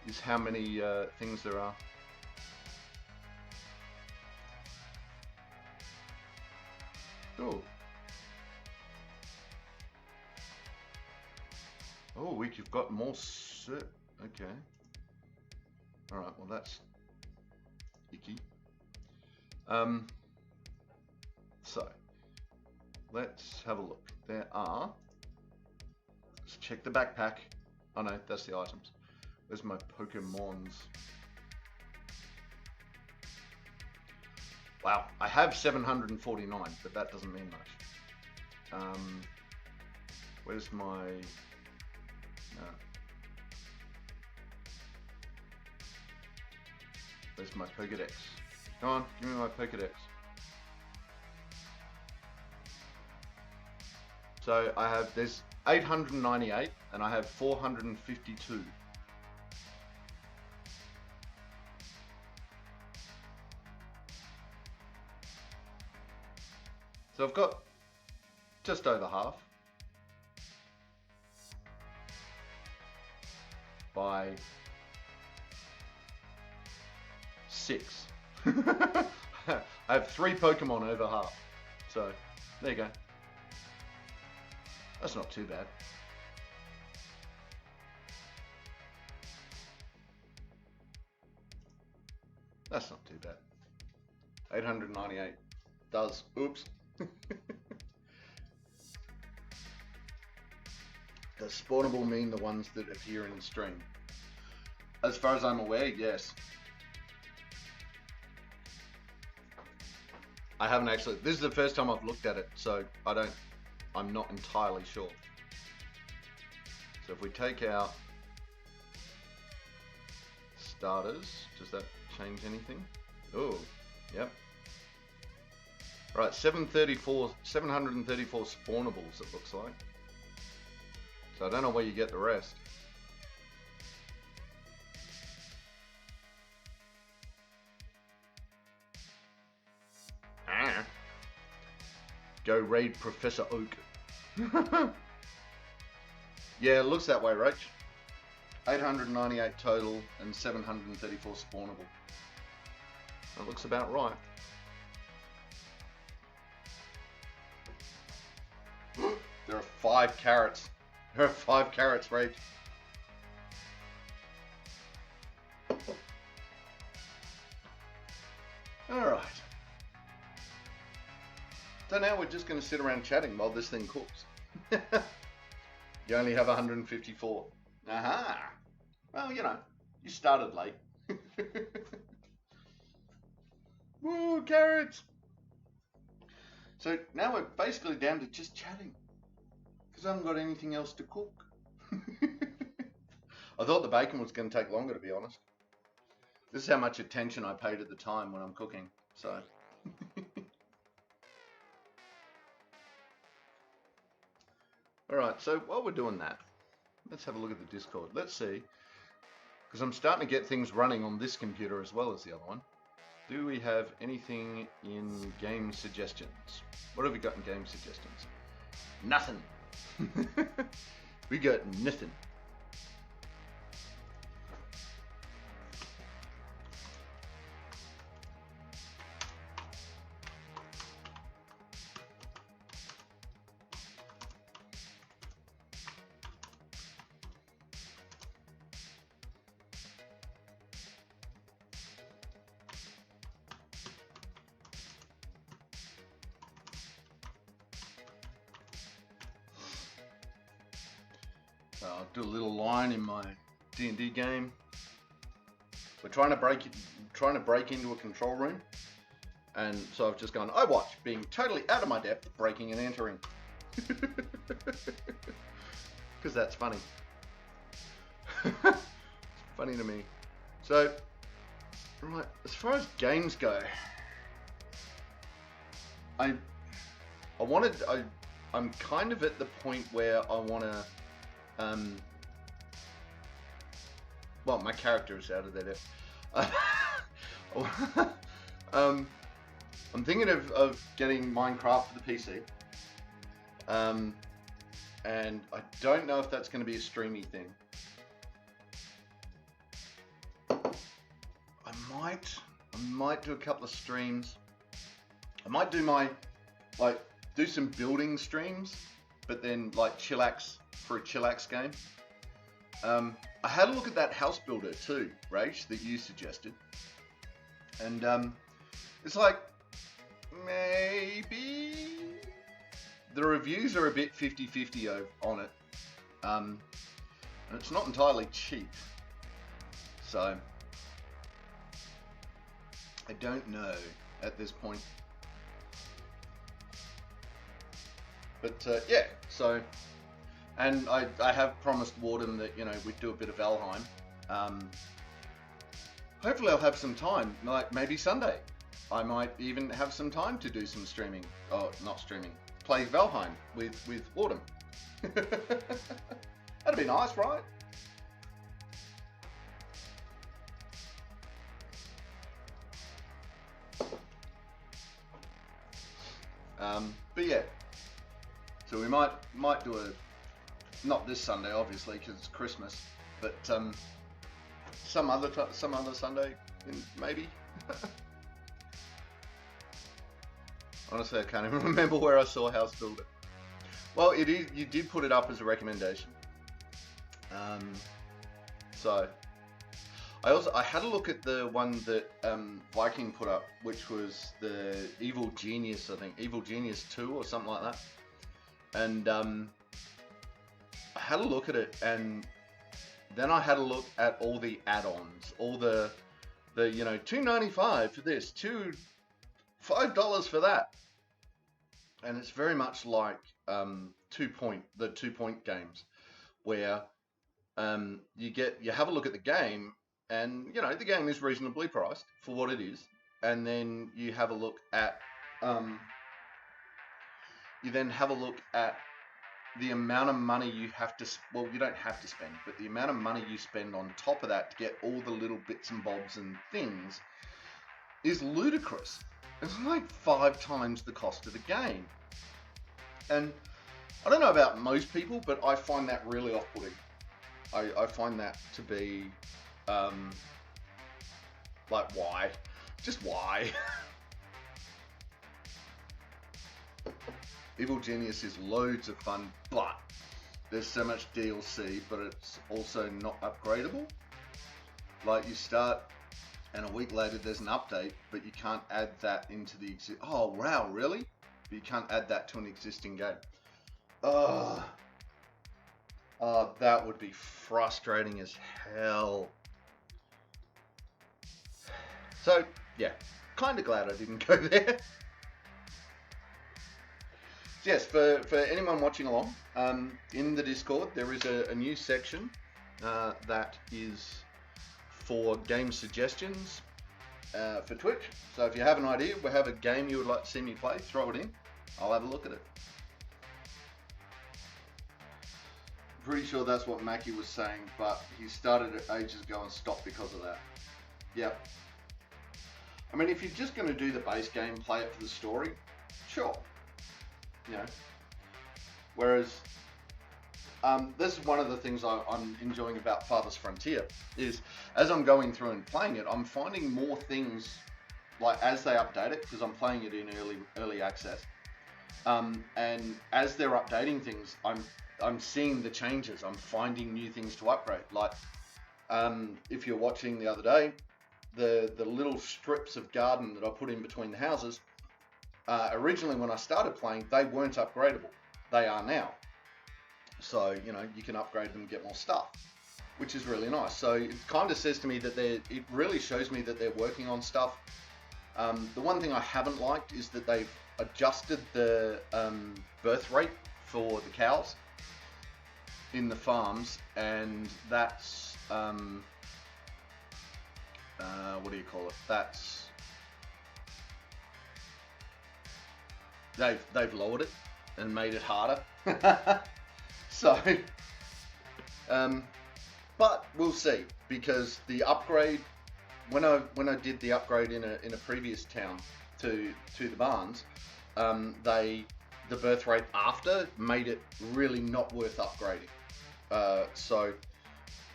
is how many things there are. Oh. Oh, we've got more okay. Alright, well that's icky. So, let's have a look. There are, let's check the backpack. Oh no, that's the items. There's my Pokemons. Wow, I have 749, but that doesn't mean much. Where's my... Where's my Pokedex? Come on, give me my Pokedex. So I have, there's 898 and I have 452. So I've got just over half by 6. I have 3 Pokemon over half. So there you go. That's not too bad. That's not too bad. 898 does. Oops. Does spawnable mean the ones that appear in the stream? As far as I'm aware, yes. I haven't actually, this is the first time I've looked at it, so I'm not entirely sure. So if we take out starters, does that change anything? Oh, yep. Right, 734 spawnables it looks like. So I don't know where you get the rest. Go raid Professor Oak. Yeah, it looks that way, Rach. 898 total and 734 spawnable. That looks about right. There are 5 carrots. There are 5 carrots, Rach. Alright. So now we're just going to sit around chatting while this thing cooks. You only have 154. Aha! Well, you know, you started late. Woo, carrots! So now we're basically down to just chatting. Because I haven't got anything else to cook. I thought the bacon was going to take longer, to be honest. This is how much attention I paid at the time when I'm cooking. So... Alright, so while we're doing that, let's have a look at the Discord. Let's see, because I'm starting to get things running on this computer as well as the other one. Do we have anything in game suggestions? What have we got in game suggestions? Nothing. We got nothing. I'll do a little line in my D&D game. We're trying to break into a control room, and so I've just gone, I watch, being totally out of my depth, breaking and entering. Because that's funny. It's funny to me. So, right, as far as games go, I'm kind of at the point where I want to Well, my character is out of there. I'm thinking of getting Minecraft for the PC. And I don't know if that's going to be a streamy thing. I might do a couple of streams. I might do do some building streams, but then like chillax for a chillax game. I had a look at that house builder too, Rach, that you suggested. And it's like, maybe the reviews are a bit 50-50 on it. And it's not entirely cheap. So I don't know at this point. But yeah, so, and I have promised Warden that, you know, we'd do a bit of Valheim. Hopefully I'll have some time, like maybe Sunday. I might even have some time to do some streaming. Oh, not streaming. Play Valheim with Warden. That'd be nice, right? But yeah, so we might do not this Sunday obviously because it's Christmas, but some other Sunday maybe. Honestly, I can't even remember where I saw House Builder. Well, it is. You did put it up as a recommendation. So I had a look at the one that Viking put up, which was the Evil Genius, I think, Evil Genius 2 or something like that. And I had a look at it, and then I had a look at all the add-ons, all the you know, $2.95 for this, $5 for that, and it's very much like the 2 Point games, where you have a look at the game. And, you know, the game is reasonably priced for what it is. And then you have a look at, the amount of money you have to, well, you don't have to spend, but the amount of money you spend on top of that to get all the little bits and bobs and things is ludicrous. It's like 5 times the cost of the game. And I don't know about most people, but I find that really off-putting. I find that to be... like why? Just why? Evil Genius is loads of fun, but there's so much DLC, but it's also not upgradable. Like you start and a week later there's an update, but you can't add that into the oh wow, really? But you can't add that to an existing game. That would be frustrating as hell. So, yeah, kind of glad I didn't go there. Yes, for anyone watching along, in the Discord, there is a new section that is for game suggestions for Twitch. So if you have an idea, we have a game you would like to see me play, throw it in. I'll have a look at it. Pretty sure that's what Mackie was saying, but he started it ages ago and stopped because of that. Yep. I mean, if you're just going to do the base game, play it for the story, sure. You know. Whereas, this is one of the things I'm enjoying about Farthest Frontier, is as I'm going through and playing it, I'm finding more things, like as they update it, because I'm playing it in early access, and as they're updating things, I'm seeing the changes. I'm finding new things to upgrade. Like, if you're watching the other day, the little strips of garden that I put in between the houses, originally when I started playing, they weren't upgradable. They are now. So, you know, you can upgrade them and get more stuff, which is really nice. So it kind of says to me that it really shows me that they're working on stuff. The one thing I haven't liked is that they've adjusted the birth rate for the cows in the farms, and that's what do you call it? That's they've lowered it and made it harder. So But we'll see, because the upgrade, when I did the upgrade in a previous town to the barns, the birth rate after made it really not worth upgrading. So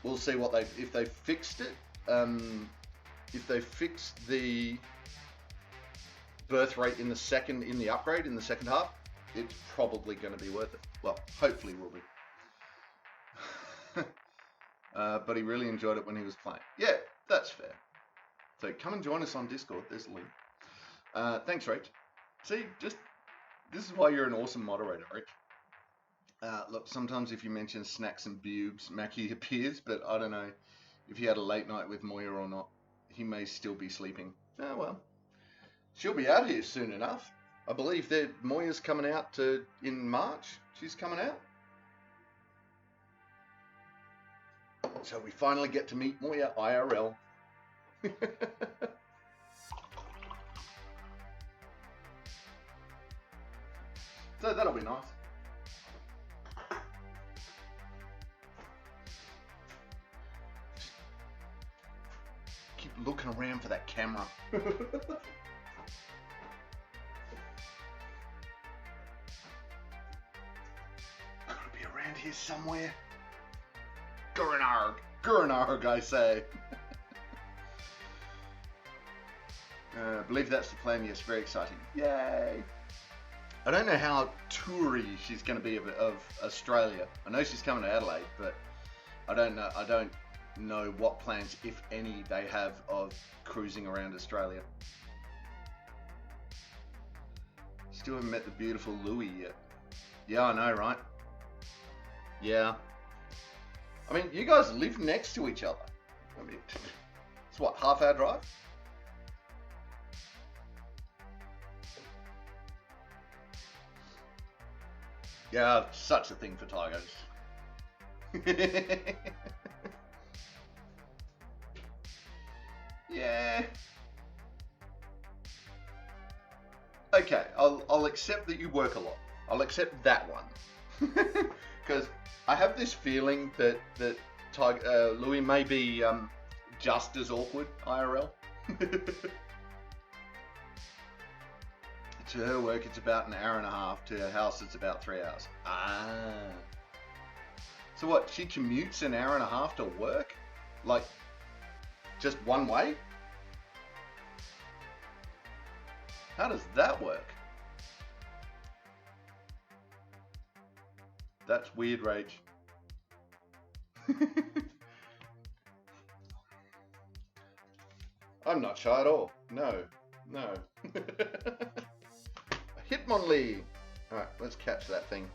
we'll see what if they fixed it. If they fixed the birth rate in the upgrade in the second half, it's probably going to be worth it. Well, hopefully will be. But he really enjoyed it when he was playing. Yeah, that's fair. So come and join us on Discord. There's a link. Thanks, Rach. See, this is why you're an awesome moderator, Rach. Look, sometimes if you mention snacks and bubes, Mackie appears, but I don't know if he had a late night with Moya or not. He may still be sleeping. Oh, well. She'll be out here soon enough. I believe that Moya's coming out in March. She's coming out. So we finally get to meet Moya IRL. So that'll be nice. Keep looking around for that camera. Could it be around here somewhere? Gurnarg, I say. I believe that's the plan. Yes, very exciting. Yay! I don't know how toury she's going to be of Australia. I know she's coming to Adelaide, but I don't know what plans, if any, they have of cruising around Australia. Still haven't met the beautiful Louie yet. Yeah, I know, right? Yeah. I mean, you guys live next to each other. I mean, it's what, half-hour drive? Yeah, such a thing for Tigers. Yeah. Okay, I'll accept that you work a lot. I'll accept that one. Because I have this feeling that Louis may be just as awkward IRL. To her work, it's about an hour and a half. To her house, it's about 3 hours. Ah. So what, she commutes an hour and a half to work? Like, just one way? How does that work? That's weird, Rage. I'm not shy at all. No. Hitmonlee. Alright, let's catch that thing.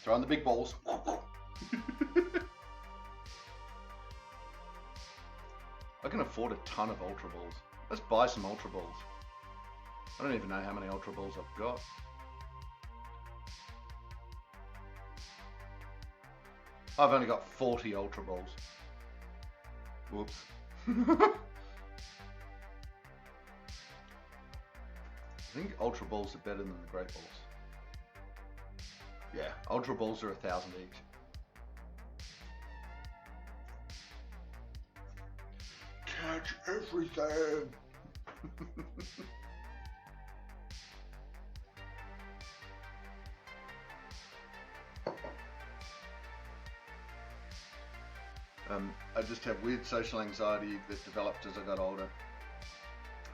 Throw on the big balls. I can afford a ton of Ultra Balls. Let's buy some Ultra Balls. I don't even know how many Ultra Balls I've got. I've only got 40 Ultra Balls. Whoops. I think Ultra Balls are better than the Great Balls. Yeah, Ultra Balls are 1,000 each. Catch everything! I just have weird social anxiety that developed as I got older.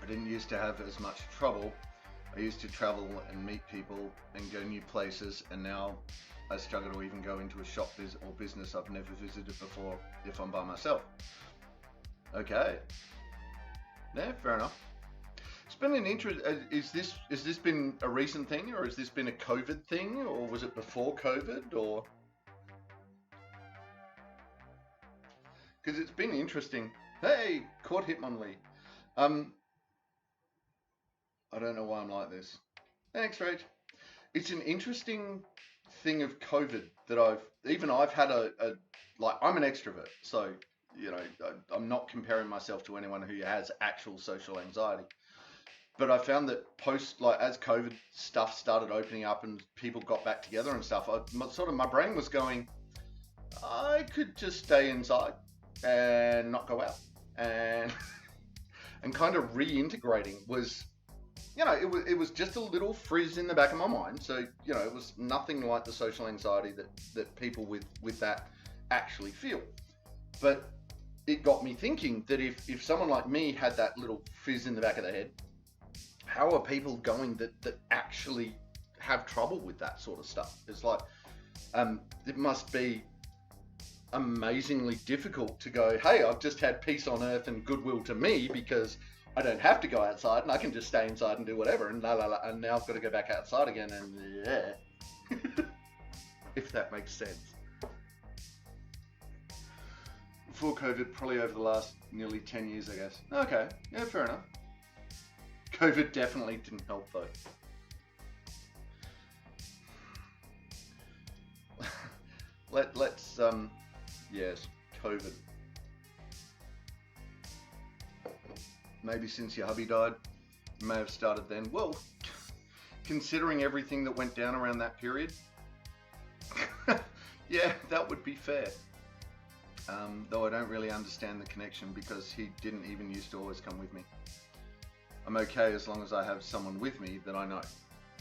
I didn't used to have as much trouble. I used to travel and meet people and go new places, and now I struggle to even go into a shop or business I've never visited before if I'm by myself. Okay. Yeah, fair enough. It's been an interest. Is this been a recent thing, or has this been a COVID thing, or was it before COVID, or? Because it's been interesting. Hey, caught Hitmonlee. I don't know why I'm like this. Thanks, Rach. It's an interesting thing of COVID that I've had like, I'm an extrovert, so, you know, I'm not comparing myself to anyone who has actual social anxiety. But I found that like as COVID stuff started opening up and people got back together and stuff, my brain was going, I could just stay inside and not go out, and and kind of reintegrating was, it was just a little frizz in the back of my mind. So it was nothing like the social anxiety that people with that actually feel. But it got me thinking that if someone like me had that little fizz in the back of their head, how are people going that actually have trouble with that sort of stuff? It's like, it must be amazingly difficult to go, hey, I've just had peace on earth and goodwill to me because I don't have to go outside and I can just stay inside and do whatever, and and now I've got to go back outside again, and yeah. If that makes sense. Before COVID, probably over the last nearly 10 years, I guess. Okay, yeah, fair enough. COVID definitely didn't help though. Let's yes, COVID. Maybe since your hubby died, you may have started then. Well, considering everything that went down around that period, yeah, that would be fair. Though I don't really understand the connection because he didn't even used to always come with me. I'm okay as long as I have someone with me that I know.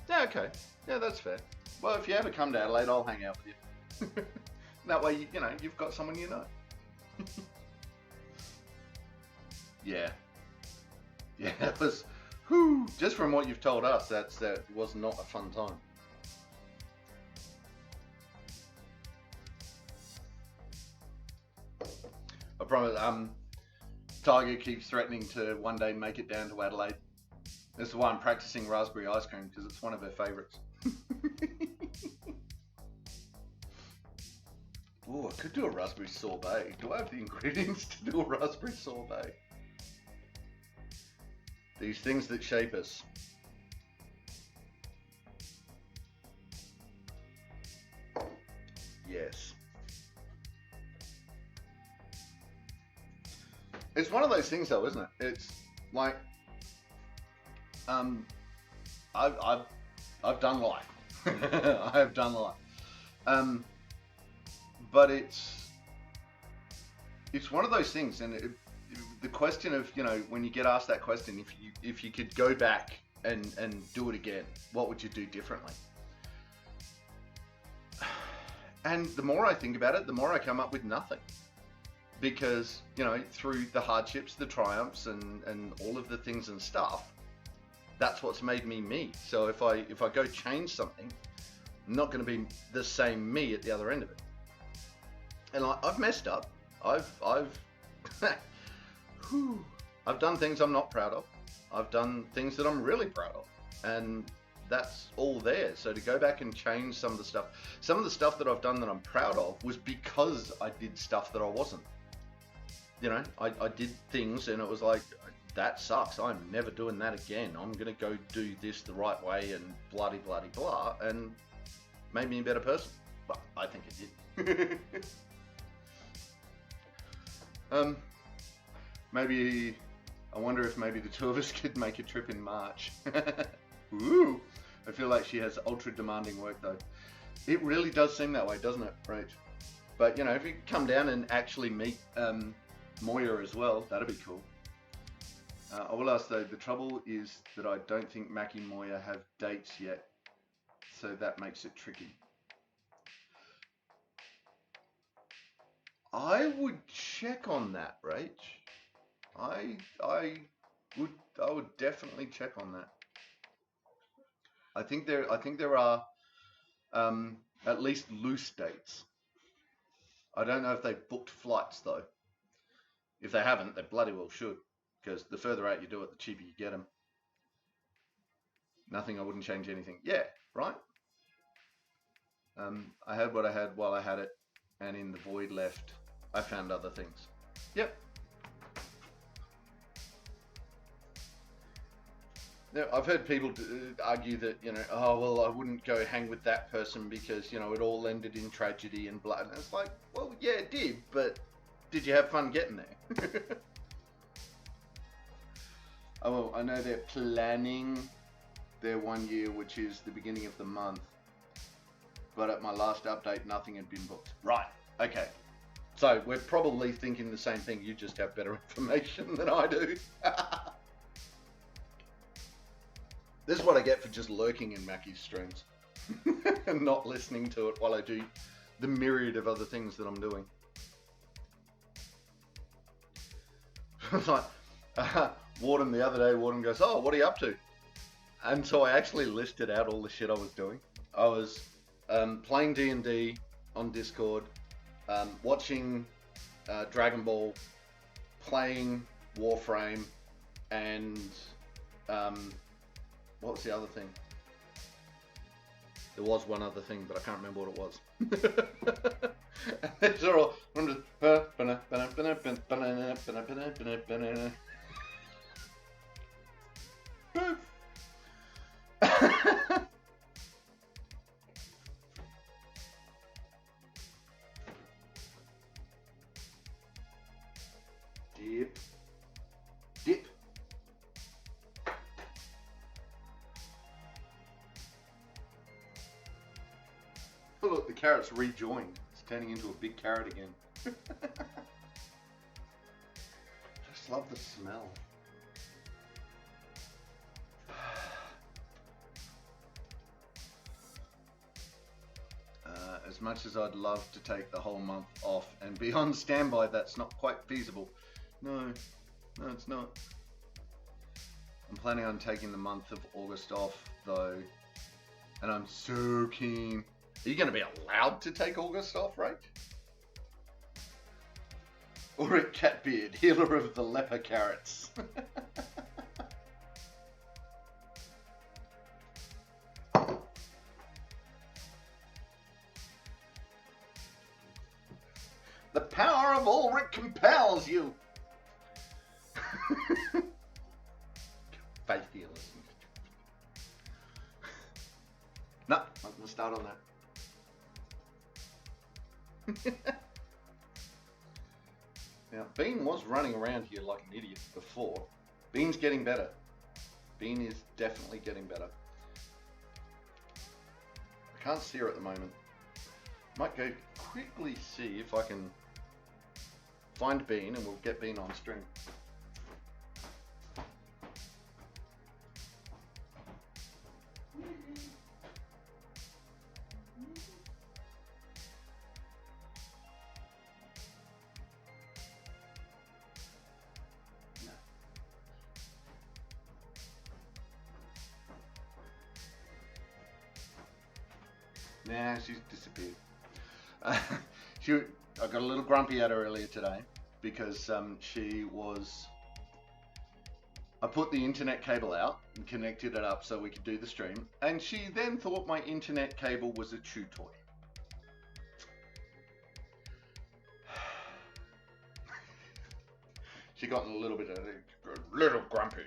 Yeah, okay. Yeah, that's fair. Well, if you ever come to Adelaide, I'll hang out with you. That way, you've got someone you know. Yeah. Yeah, that was, whew, just from what you've told us, that was not a fun time. I promise, Tiger keeps threatening to one day make it down to Adelaide. This is why I'm practicing raspberry ice cream, because it's one of her favourites. Oh, I could do a raspberry sorbet. Do I have the ingredients to do a raspberry sorbet? These things that shape us. Yes. It's one of those things though, isn't it? It's like, I've done life. I have done life. But it's one of those things, and the question of, when you get asked that question, if you could go back and do it again, what would you do differently? And the more I think about it, the more I come up with nothing. Because, through the hardships, the triumphs, and all of the things and stuff, that's what's made me me. So if I go change something, I'm not going to be the same me at the other end of it. And I've messed up. I've I've done things I'm not proud of. I've done things that I'm really proud of, and that's all there. So to go back and change some of the stuff that I've done that I'm proud of was because I did stuff that I wasn't. I did things and it was like, that sucks. I'm never doing that again. I'm gonna go do this the right way and bloody blah, and made me a better person. Well, I think it did. Maybe, I wonder if maybe the two of us could make a trip in March. Ooh, I feel like she has ultra demanding work though. It really does seem that way, doesn't it, Rach? But if you come down and actually meet Moya as well, that'd be cool. I will ask though, the trouble is that I don't think Mackie and Moya have dates yet, so that makes it tricky. I would check on that, Rach. I would definitely check on that. I think there are at least loose dates. I don't know if they've booked flights though. If they haven't, they bloody well should, because the further out you do it, the cheaper you get them. Nothing, I wouldn't change anything. Yeah, right? I had what I had while I had it, and in the void left, I found other things. Yep. Now, I've heard people argue that, oh, well, I wouldn't go hang with that person because, it all ended in tragedy and blood. And it's like, well, yeah, it did, but did you have fun getting there? Oh, well, I know they're planning their 1 year, which is the beginning of the month. But at my last update, nothing had been booked. Right, okay. So we're probably thinking the same thing. You just have better information than I do. This is what I get for just lurking in Mackie's streams and not listening to it while I do the myriad of other things that I'm doing. It's like, Warden the other day, Warden goes, oh, what are you up to? And so I actually listed out all the shit I was doing. I was playing D&D on Discord, watching Dragon Ball, playing Warframe, and what was the other thing? There was one other thing, but I can't remember what it was. These are all. I'm just. Dip. Dip. Oh, look, the carrot's rejoined. It's turning into a big carrot again. Just love the smell. As much as I'd love to take the whole month off and be on standby, that's not quite feasible. No, it's not. I'm planning on taking the month of August off, though, and I'm so keen. Are you going to be allowed to take August off, right? Or a Catbeard, healer of the leper carrots. The power of Ulrich compels you. Faith healers. No, I'm not going to start on that. Now, Bean was running around here like an idiot before. Bean's getting better. Bean is definitely getting better. I can't see her at the moment. Might go quickly see if I can find Bean and we'll get Bean on stream. Nah, she's disappeared. I got a little grumpy at her earlier today because she was. I put the internet cable out and connected it up so we could do the stream, and she then thought my internet cable was a chew toy. She got a little bit of a little grumpy.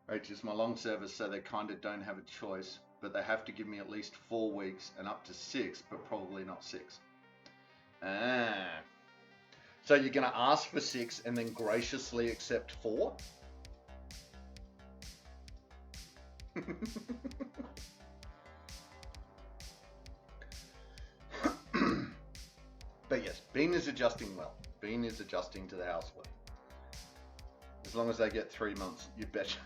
Right, it's my long service, so they kind of don't have a choice, but they have to give me at least 4 weeks and up to 6, but probably not 6. So you're going to ask for 6 and then graciously accept 4? But yes, Bean is adjusting well. Bean is adjusting to the house well. As long as they get 3 months, you betcha.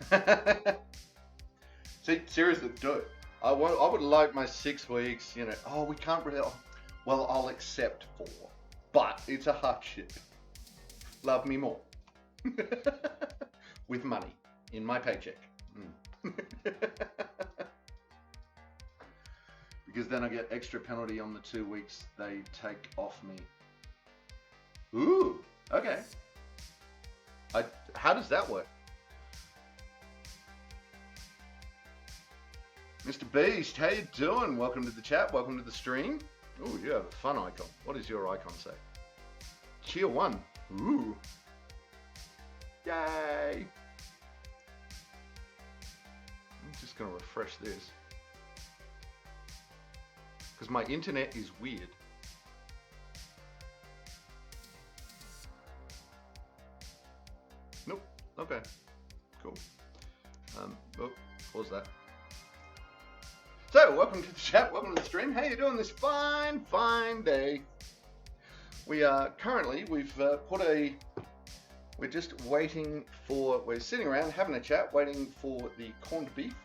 See, seriously, do it. I would like my 6 weeks, you know. Oh, we can't really. Well, I'll accept 4. But it's a hardship. Love me more. With money. In my paycheck. Because then I get extra penalty on the 2 weeks they take off me. Ooh, okay. How does that work? Mr. Beast, how you doing? Welcome to the chat, welcome to the stream. Ooh, you have a fun icon. What does your icon say? Cheer 1. Ooh. Yay. I'm just going to refresh this. Because my internet is weird. that. So, welcome to the chat, welcome to the stream. How you doing this fine, fine day? We are currently, we're just waiting for, we're sitting around having a chat, waiting for the corned beef.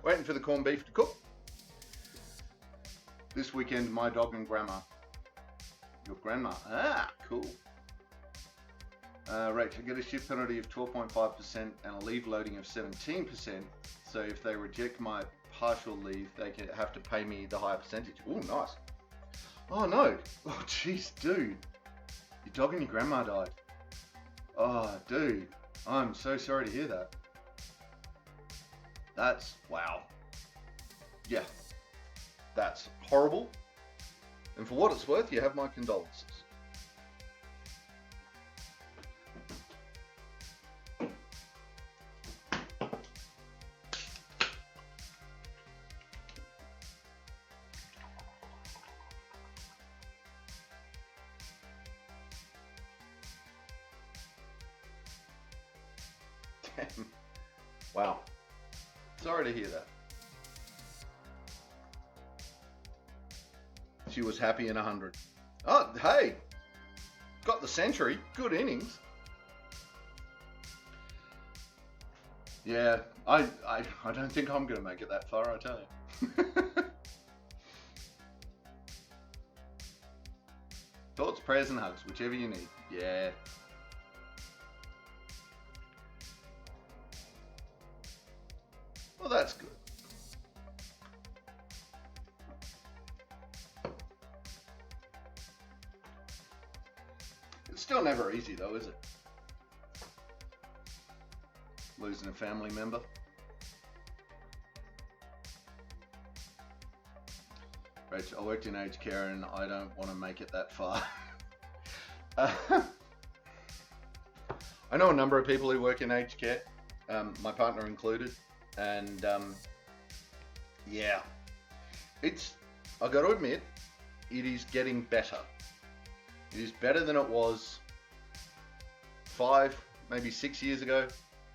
Waiting for the corned beef to cook. This weekend, my dog and grandma. Your grandma. Ah, cool. Rachel, get a shift penalty of 12.5% and a leave loading of 17%. So if they reject my partial leave, they have to pay me the higher percentage. Oh, nice. Oh, no. Oh, jeez, dude. Your dog and your grandma died. Oh, dude. I'm so sorry to hear that. That's, wow. Yeah. That's horrible. And for what it's worth, you have my condolences. Damn. Wow. Sorry to hear that. She was happy in 100. Oh, hey, got the century. Good innings. Yeah, I don't think I'm going to make it that far, I tell you. Thoughts, prayers, and hugs, whichever you need. Yeah. Well, that's good. It's still never easy though, is it? Losing a family member. Rach, I worked in aged care and I don't want to make it that far. I know a number of people who work in aged care, my partner included, and yeah, I got to admit, it is getting better. It is better than it was 5, maybe 6 years ago.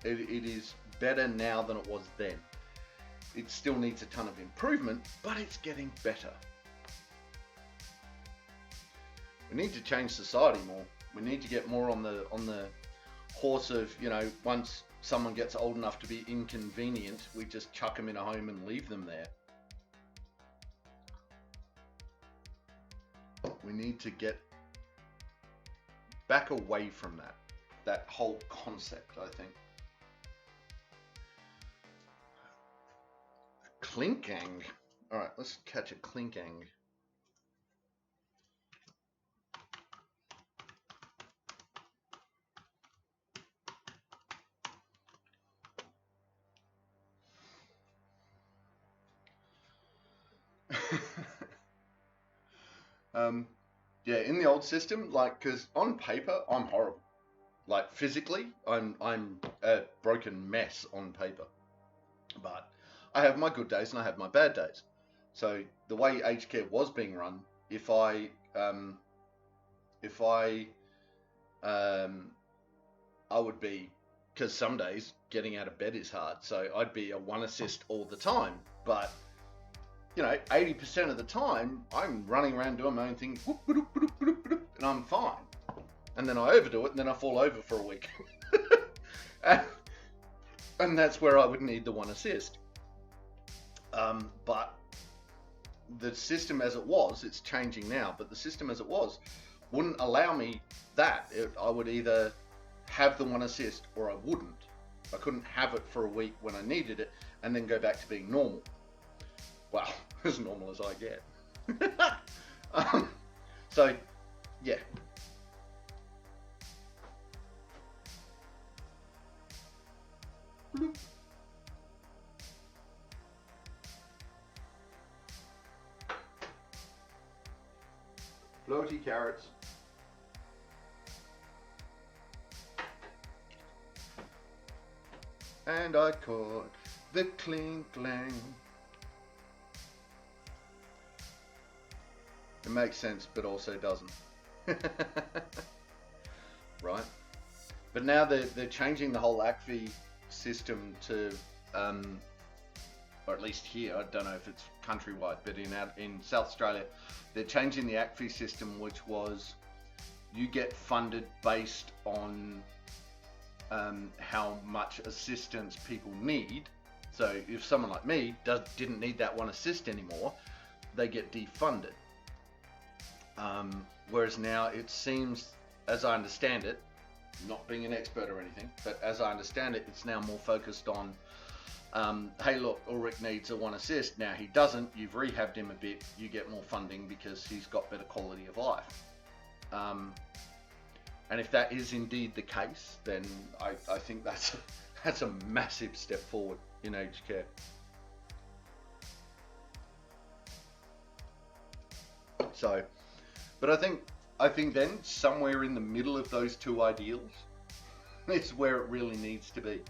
It is better now than it was then. It still needs a ton of improvement, but it's getting better. We need to change society more. We need to get more on the horse of, you know, once someone gets old enough to be inconvenient, we just chuck them in a home and leave them there. We need to get back away from that whole concept, I think. Clinking. All right, let's catch a clinking. Yeah, in the old system, like, because on paper, I'm horrible. Like, physically, I'm a broken mess on paper. But I have my good days and I have my bad days. So the way aged care was being run, I would be, because some days getting out of bed is hard, so I'd be a 1 assist all the time. But you know, 80% of the time, I'm running around doing my own thing, whoop, whoop, whoop, whoop, whoop, and I'm fine. And then I overdo it, and then I fall over for a week. And that's where I would need the 1 assist. But the system as it was, it's changing now, but the system as it was wouldn't allow me that. I would either have the 1 assist or I wouldn't. I couldn't have it for a week when I needed it and then go back to being normal. Well, as normal as I get. So, yeah. Bloop. Floaty carrots. And I caught the clink-clang. It makes sense, but also doesn't. Right? But now they're changing the whole ACFI system to, or at least here, I don't know if it's countrywide, but in South Australia, they're changing the ACFI system, which was you get funded based on how much assistance people need. So if someone like me didn't need that one assist anymore, they get defunded. Whereas now it seems, as I understand it, not being an expert or anything, but as I understand it, it's now more focused on, hey look, Ulrich needs a one assist. Now he doesn't, you've rehabbed him a bit, you get more funding because he's got better quality of life. And if that is indeed the case, then I think that's a massive step forward in aged care. So, but I think then somewhere in the middle of those two ideals is where it really needs to be.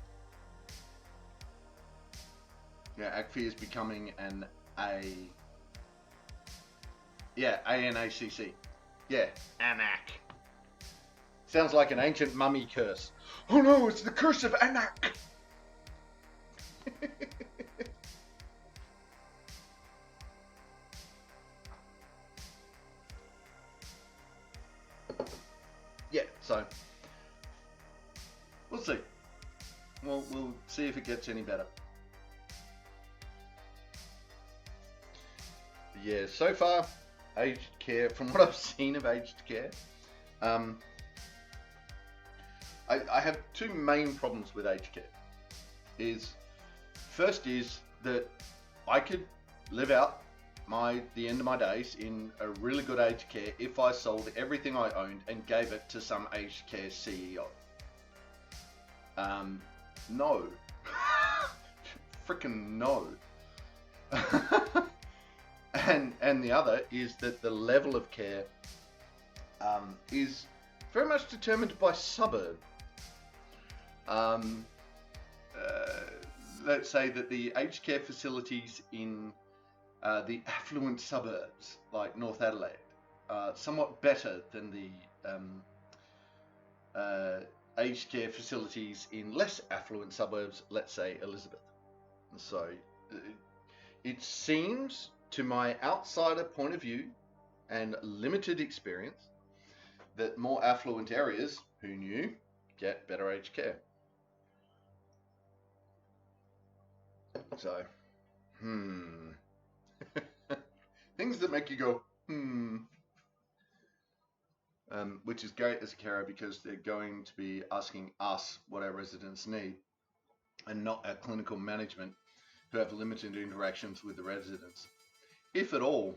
Yeah, ACFI is becoming ANACC. Yeah, ANAC. Sounds like an ancient mummy curse. Oh no, it's the curse of Anak. Yeah, so we'll see. We'll see if it gets any better. Yeah, so far, aged care, from what I've seen of aged care, I have two main problems with aged care. First is that I could live out the end of my days in a really good aged care if I sold everything I owned and gave it to some aged care CEO. No. Freaking no. And the other is that the level of care is very much determined by suburb. Let's say that the aged care facilities in the affluent suburbs, like North Adelaide, are somewhat better than the aged care facilities in less affluent suburbs, let's say Elizabeth. So it seems, to my outsider point of view and limited experience, that more affluent areas, who knew, get better aged care. So, things that make you go, which is great as a carer because they're going to be asking us what our residents need and not our clinical management who have limited interactions with the residents. If at all.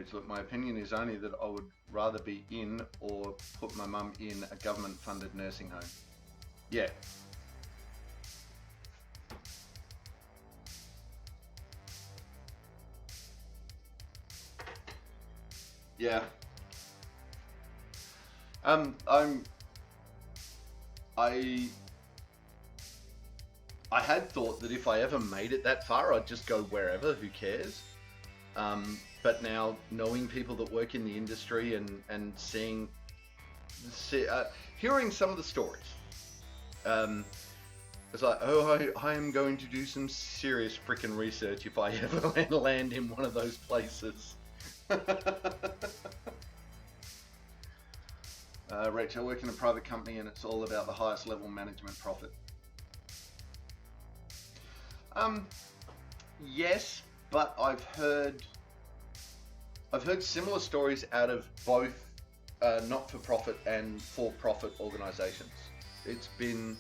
So look, my opinion is only that I would rather be in or put my mum in a government-funded nursing home. Yeah. Yeah. I had thought that if I ever made it that far, I'd just go wherever, who cares? But now knowing people that work in the industry and hearing some of the stories, it's like, oh, I am going to do some serious freaking research if I ever land in one of those places. Rach, I work in a private company and it's all about the highest level management profit. Yes, but I've heard similar stories out of both not-for-profit and for-profit organisations. It's been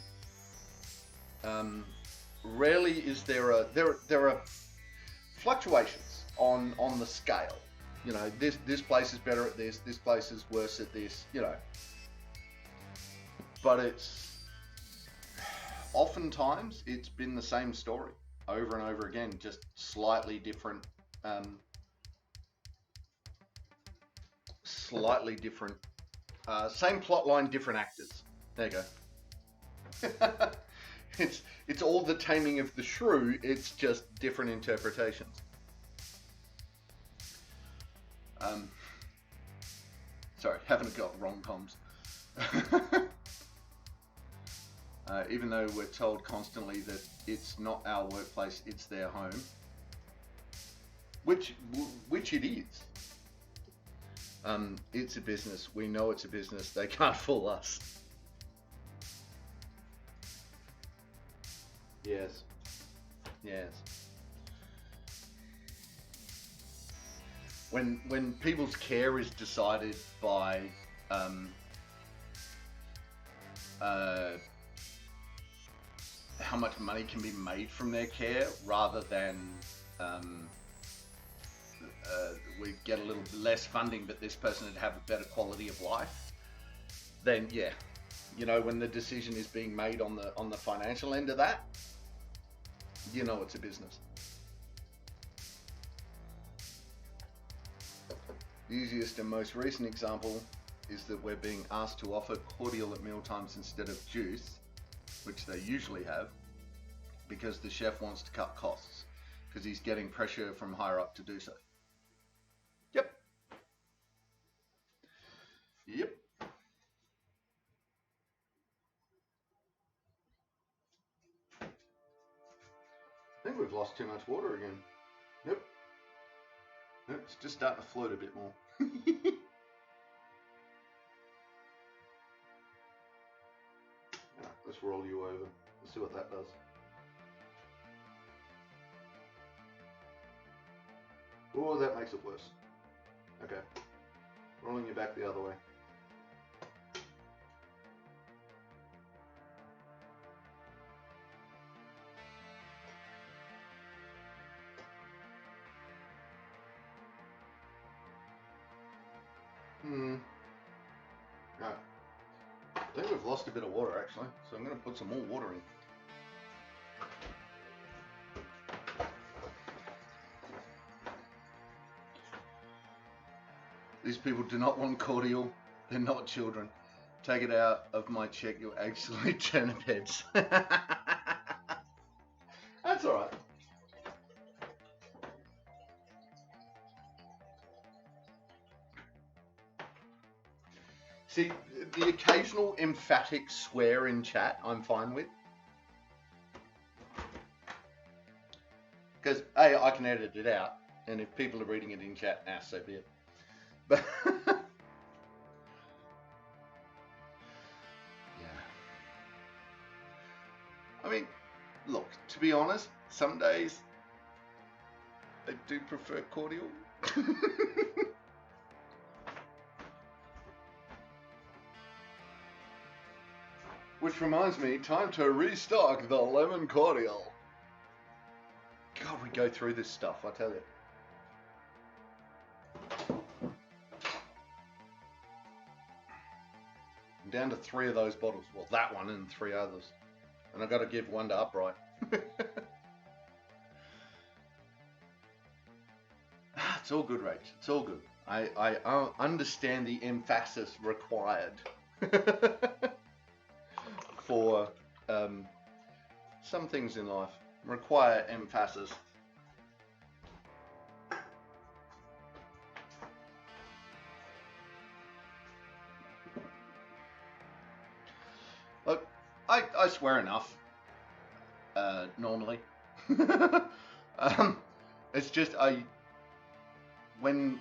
rarely is there are fluctuations on the scale. You know, this place is better at this place is worse at this. You know, but it's oftentimes it's been the same story over and over again, just slightly different. Same plot line, different actors. There you go. It's all the Taming of the Shrew. It's just different interpretations. Sorry, having a go at rom-coms. Even though we're told constantly that it's not our workplace, it's their home, which it is. It's a business. We know it's a business. They can't fool us. Yes. Yes. When people's care is decided by how much money can be made from their care, rather than we get a little less funding, but this person would have a better quality of life, then yeah, you know, when the decision is being made on the financial end of that, you know it's a business. The easiest and most recent example is that we're being asked to offer cordial at mealtimes instead of juice, which they usually have, because the chef wants to cut costs, because he's getting pressure from higher up to do so. Yep. Yep. I think we've lost too much water again. Nope. Nope, it's just starting to float a bit more. Right, let's roll you over. Let's see what that does. Oh, that makes it worse. Okay. Rolling you back the other way. Right. I think we've lost a bit of water actually, so I'm going to put some more water in. These people do not want cordial. They're not children. Take it out of my check, you're actually turnip heads. That's alright. See, the occasional emphatic swear in chat, I'm fine with. Because, A, I can edit it out, and if people are reading it in chat, so be it. But, yeah. I mean, look, to be honest, some days I do prefer cordial. Which reminds me, time to restock the lemon cordial. God, we go through this stuff, I tell you. I'm down to 3 of those bottles. Well, that one and 3 others. And I've got to give one to Upright. It's all good, Rach. It's all good. I understand the emphasis required for some things in life require emphasis. Look, I swear enough normally. It's just when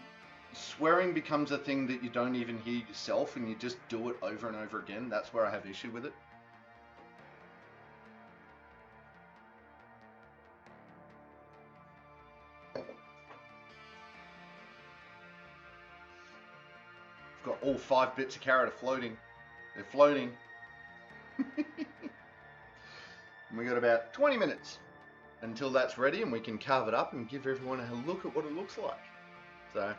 swearing becomes a thing that you don't even hear yourself and you just do it over and over again, that's where I have issue with it. I've got all 5 bits of carrot are floating. They're floating. And we got about 20 minutes until that's ready and we can carve it up and give everyone a look at what it looks like. So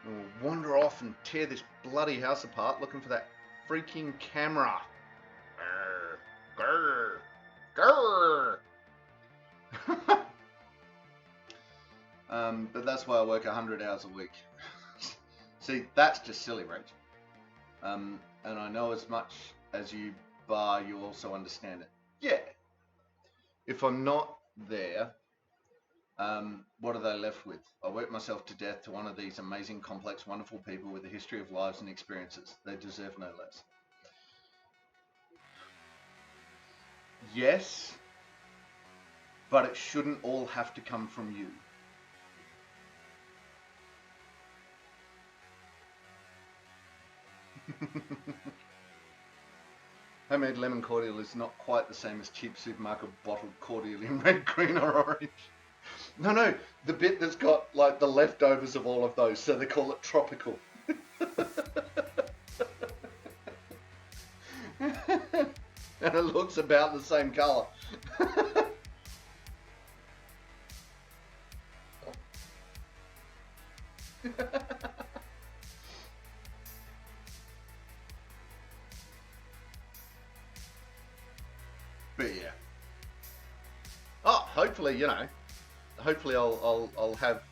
we'll wander off and tear this bloody house apart looking for that freaking camera. Grr, grr, grr. But that's why I work 100 hours a week. See, that's just silly, Rach. And I know as much as you, bar you also understand it. Yeah. If I'm not there, what are they left with? I work myself to death to one of these amazing, complex, wonderful people with a history of lives and experiences. They deserve no less. Yes, but it shouldn't all have to come from you. Homemade lemon cordial is not quite the same as cheap supermarket bottled cordial in red, green, or orange. No, the bit that's got like the leftovers of all of those, so they call it tropical. And it looks about the same colour. But yeah. Oh, hopefully, you know, hopefully I'll have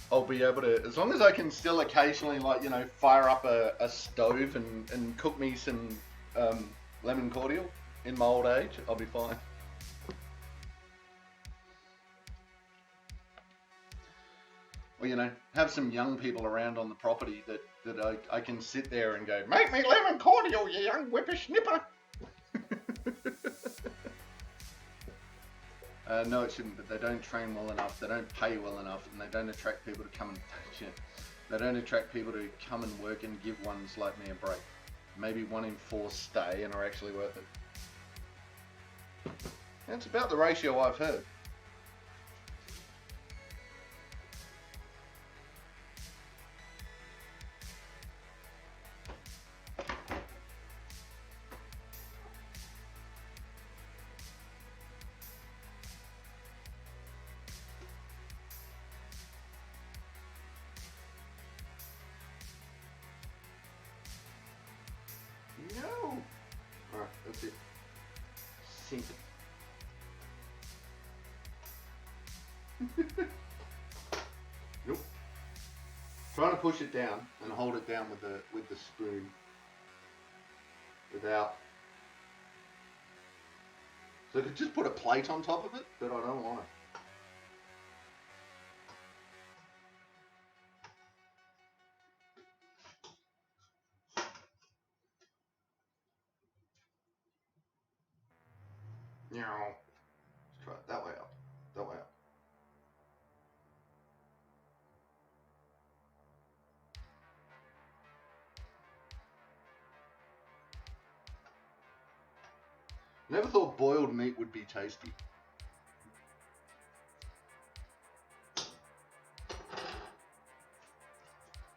I'll be able to, as long as I can still occasionally, like, you know, fire up a stove and cook me some lemon cordial in my old age, I'll be fine. Well, you know, have some young people around on the property that I can sit there and go, make me lemon cordial, you young whippersnipper. No, it shouldn't, but they don't train well enough, they don't pay well enough, and they don't attract people to come and they don't attract people to come and work and give ones like me a break. Maybe 1 in 4 stay and are actually worth it. That's about the ratio I've heard. No. Alright, that's it. Sink it. Nope. Trying to push it down and hold it down with the spoon without. So I could just put a plate on top of it, but I don't want it. Let's try it that way up. That way up. Never thought boiled meat would be tasty.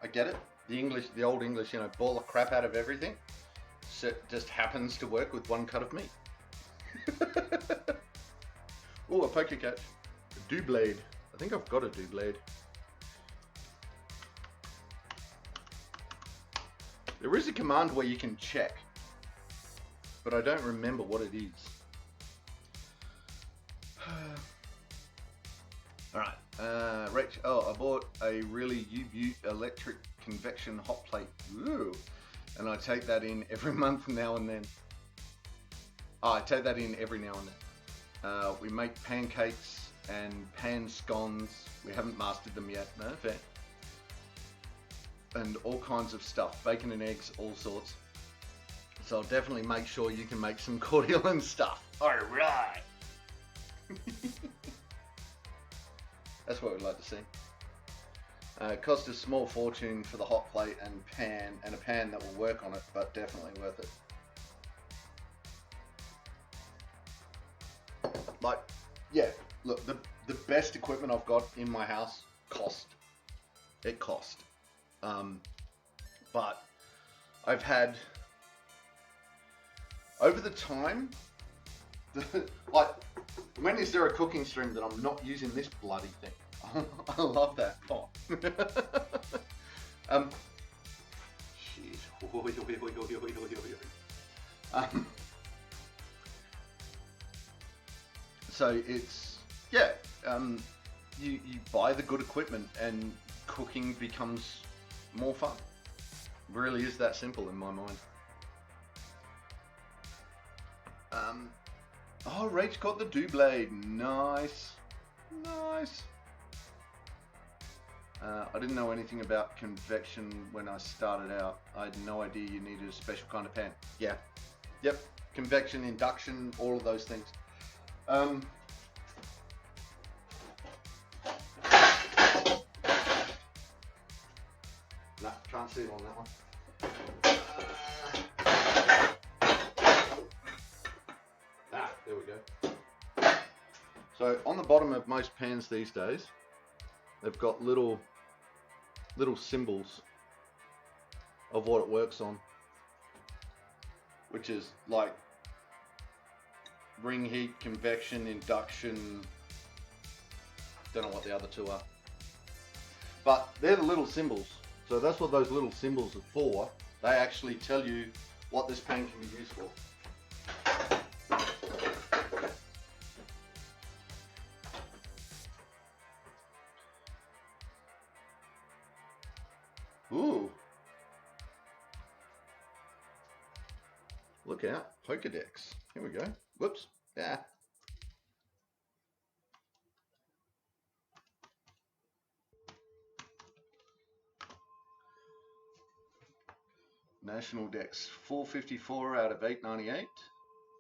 I get it. The old English, you know, boil the crap out of everything. So it just happens to work with one cut of meat. Oh, a poker catch. A dew blade. I think I've got a dew blade. There is a command where you can check, but I don't remember what it is. Alright, Rich, I bought a really U electric convection hot plate. Ooh. And I take that in every month now and then. Oh, I take that in every now and then. We make pancakes and pan scones. We haven't mastered them yet, no fair. And all kinds of stuff, bacon and eggs, all sorts. So I'll definitely make sure you can make some cordial and stuff. All right. That's what we'd like to see. It cost a small fortune for the hot plate and a pan that will work on it, but definitely worth it. Like, yeah, look, the best equipment I've got in my house cost. But I've had, over the time, like, when is there a cooking stream that I'm not using this bloody thing? I love that pot. So it's, yeah, you buy the good equipment and cooking becomes more fun. It really is that simple in my mind. Oh, Rach got the do blade. Nice. Nice. I didn't know anything about convection when I started out. I had no idea you needed a special kind of pan. Yeah. Yep. Convection, induction, all of those things. No, can't see it on that one. There we go. So on the bottom of most pans these days, they've got little symbols of what it works on, which is like ring heat, convection, induction. Don't know what the other two are, but they're the little symbols. So that's what those little symbols are for. They actually tell you what this pan can be used for. Ooh. Look out, Pokedex. Here we go. Whoops. Yeah. National Dex 454 out of 898.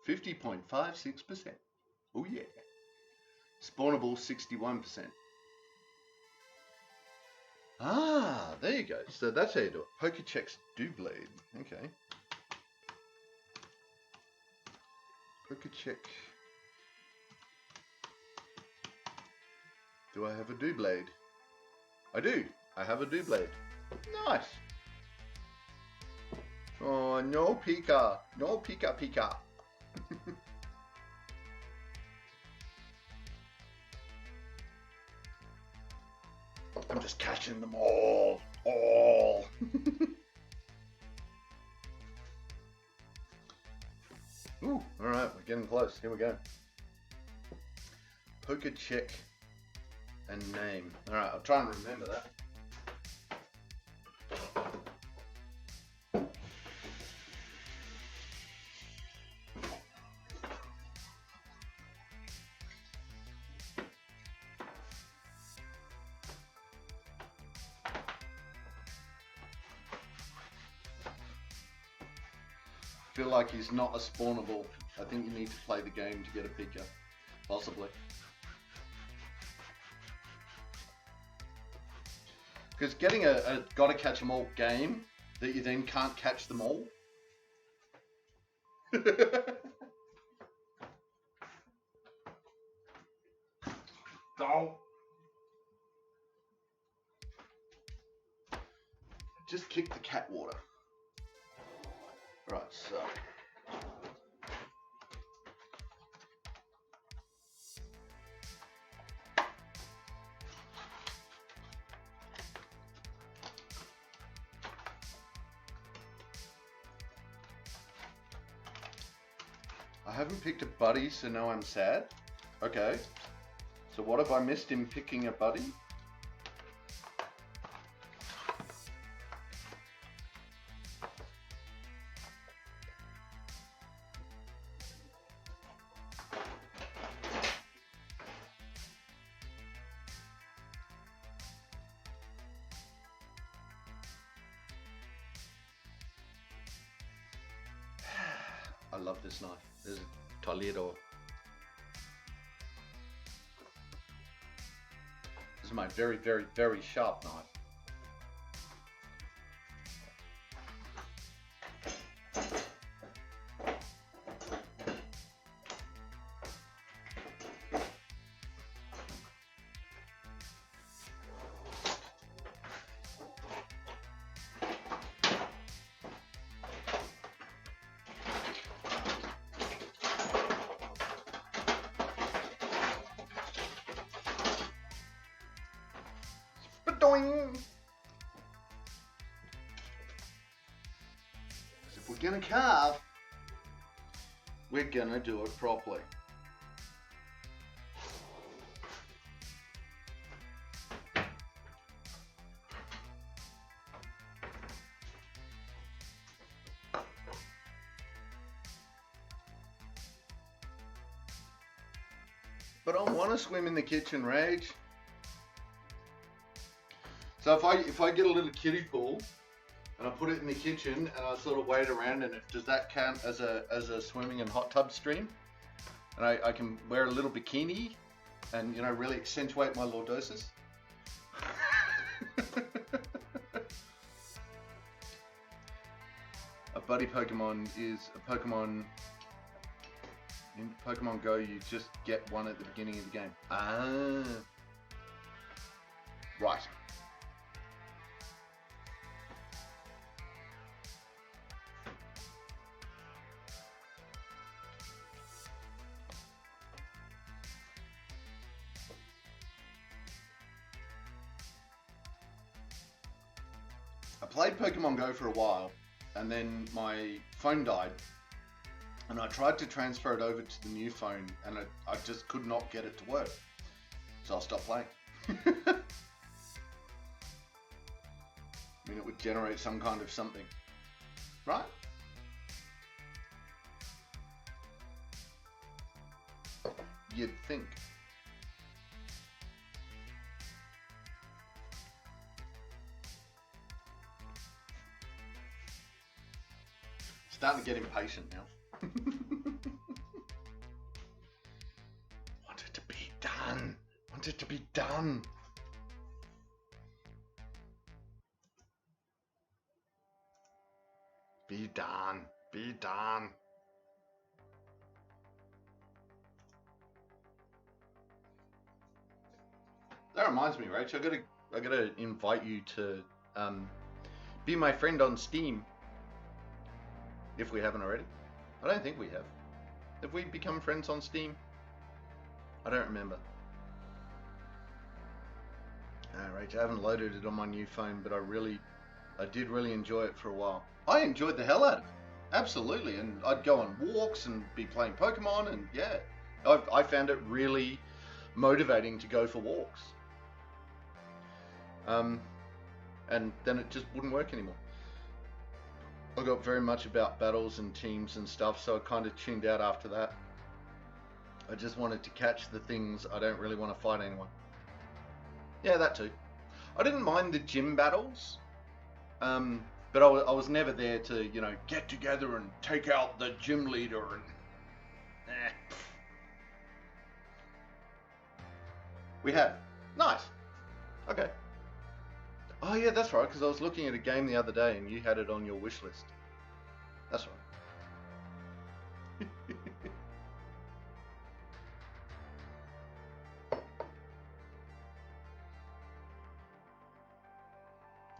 50.56%. Oh yeah. Spawnable 61%. Ah, there you go. So that's how you do it. Pokecheck's do blade. Okay. Pokecheck. Do I have a do blade? I do. I have a do blade. Nice. Oh, no Pika. No Pika Pika. I'm just catching them all. All. Ooh, alright, we're getting close. Here we go. Poker check and name. Alright, I'll try and remember that. Feel like he's not a spawnable. I think you need to play the game to get a Pika, possibly. Because getting a gotta catch them all game that you then can't catch them all. Oh. Just kick the cat water. Right, so. I haven't picked a buddy, so now I'm sad. Okay. So what have I missed in picking a buddy? I love this knife. This is Toledo. This is my very, very, very sharp knife. Doing. If we're gonna carve, we're gonna do it properly. But I want to swim in the kitchen, Rage. So if I get a little kiddie pool and I put it in the kitchen and I sort of wade around in it, does that count as a swimming and hot tub stream? And I can wear a little bikini and, you know, really accentuate my lordosis. A buddy Pokemon is a Pokemon. In Pokemon Go, you just get one at the beginning of the game. Ah. Right. I played Pokemon Go for a while, and then my phone died, and I tried to transfer it over to the new phone, and I just could not get it to work. So I stopped playing. I mean, it would generate some kind of something, right? You'd think. Starting to get impatient now. Want it to be done. Want it to be done. Be done. Be done. That reminds me, Rach. I gotta invite you to be my friend on Steam. If we haven't already. I don't think we have. Have we become friends on Steam? I don't remember. Alright, I haven't loaded it on my new phone, but I did really enjoy it for a while. I enjoyed the hell out of it. Absolutely. And I'd go on walks and be playing Pokemon, and yeah. I found it really motivating to go for walks. And then it just wouldn't work anymore. I got very much about battles and teams and stuff, so I kind of tuned out after that. I just wanted to catch the things. I don't really want to fight anyone. Yeah, that too. I didn't mind the gym battles, but I was never there to, you know, get together and take out the gym leader and... We have. Nice. Okay. Oh yeah, that's right, because I was looking at a game the other day and you had it on your wish list. That's right.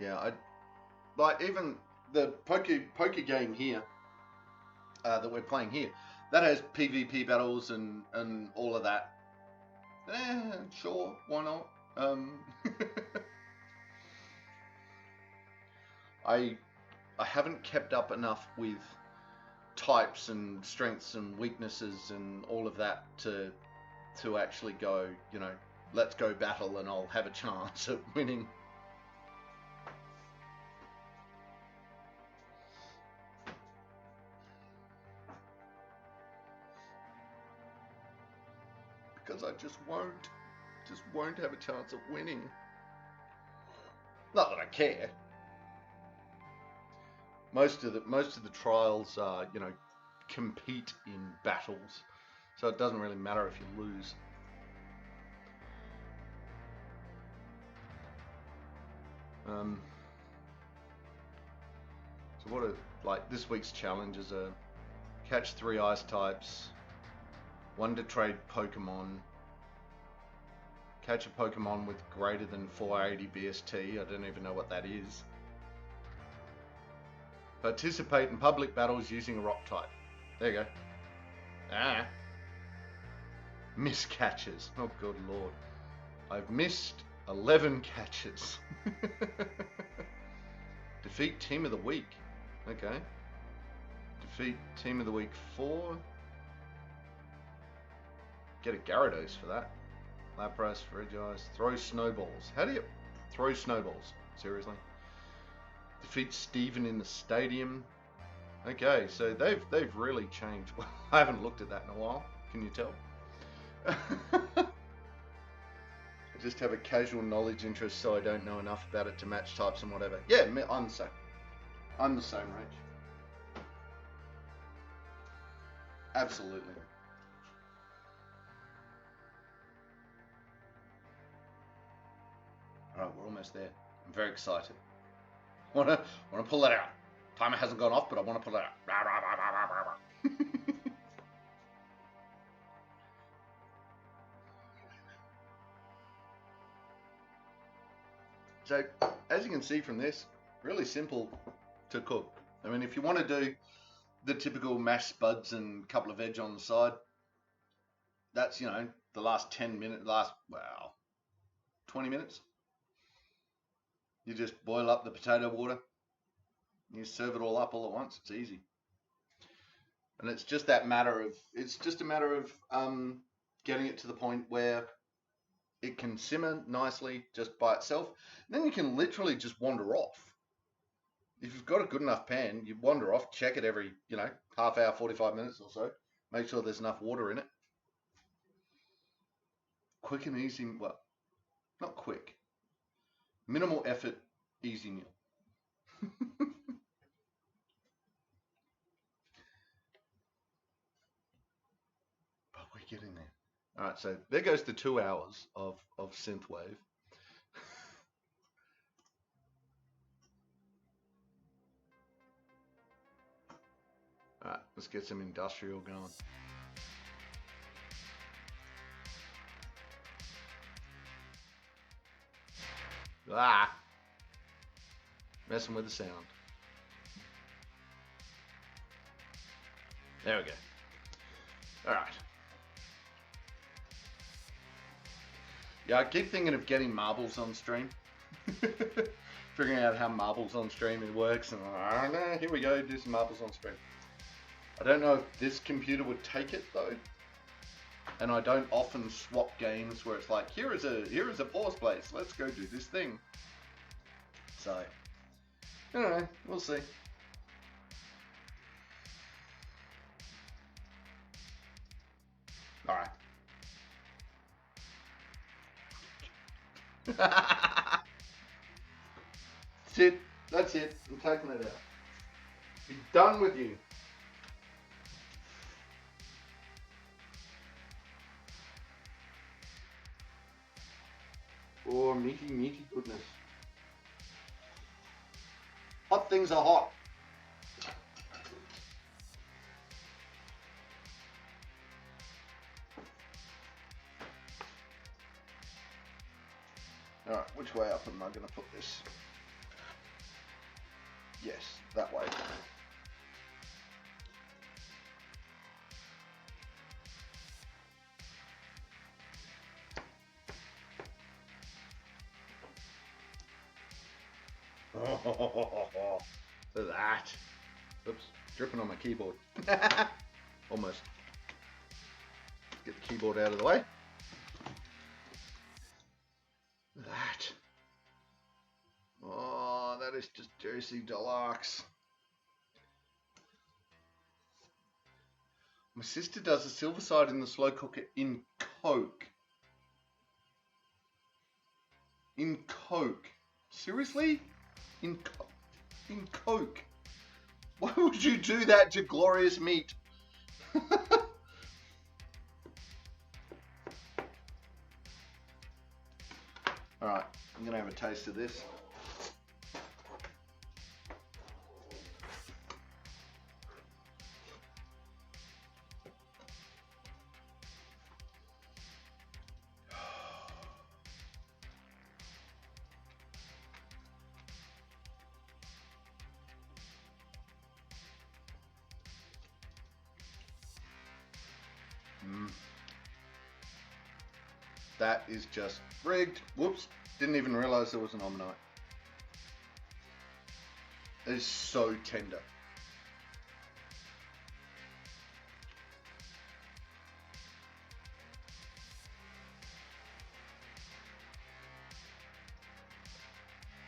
Yeah, I like even the poker game here that we're playing here. That has PvP battles and all of that. Sure, why not? I haven't kept up enough with types and strengths and weaknesses and all of that to actually go, you know, let's go battle and I'll have a chance at winning. Because I just won't have a chance of winning. Not that I care. Most of the trials are, you know, compete in battles, so it doesn't really matter if you lose. So what are, like, this week's challenges are catch 3 ice types, 1 to trade Pokemon, catch a Pokemon with greater than 480 BST, I don't even know what that is. Participate in public battles using a rock type. There you go. Ah. Miss catches. Oh, good lord. I've missed 11 catches. Defeat team of the week. Okay. Defeat team of the week 4. Get a Gyarados for that. Lapras, Regice. Throw snowballs. How do you throw snowballs? Seriously? Defeat Steven in the stadium. Okay, so they've really changed. I haven't looked at that in a while. Can you tell? I just have a casual knowledge interest, so I don't know enough about it to match types and whatever. Yeah, I'm the same. I'm the same, Rach. Absolutely. All right, we're almost there. I'm very excited. Wanna pull that out. Timer hasn't gone off, but I want to pull it out. So, as you can see from this, really simple to cook. I mean, if you want to do the typical mashed spuds and a couple of veg on the side, that's, you know, the last 10 minutes, 20 minutes. You just boil up the potato water. You serve it all up all at once. It's easy. And it's just a matter of getting it to the point where it can simmer nicely just by itself. And then you can literally just wander off. If you've got a good enough pan, you wander off, check it every, you know, half hour, 45 minutes or so. Make sure there's enough water in it. Quick and easy, well, not quick. Minimal effort, easy meal. But we're getting there. All right, so there goes the 2 hours of synthwave. All right, let's get some industrial going. Messing with the sound. There we go. All right. Yeah, I keep thinking of getting marbles on stream. Figuring out how marbles on stream it works, and I don't know, here we go, do some marbles on stream. I don't know if this computer would take it though. And I don't often swap games where it's like, here is a pause place, let's go do this thing. So, I don't know, we'll see. Alright. That's it. That's it. I'm taking it out. Be done with you. Oh, meaty goodness. Hot things are hot. Alright, which way up am I going to put this? Yes, that way. Oh, that. Oops, dripping on my keyboard. Almost. Get the keyboard out of the way. That. Oh, that is just juicy deluxe. My sister does a silver side in the slow cooker in Coke. In Coke. Seriously? In Coke. Why would you do that to glorious meat? Alright, I'm going to have a taste of this. That is just rigged. Whoops, didn't even realize there was an omenite. It is so tender.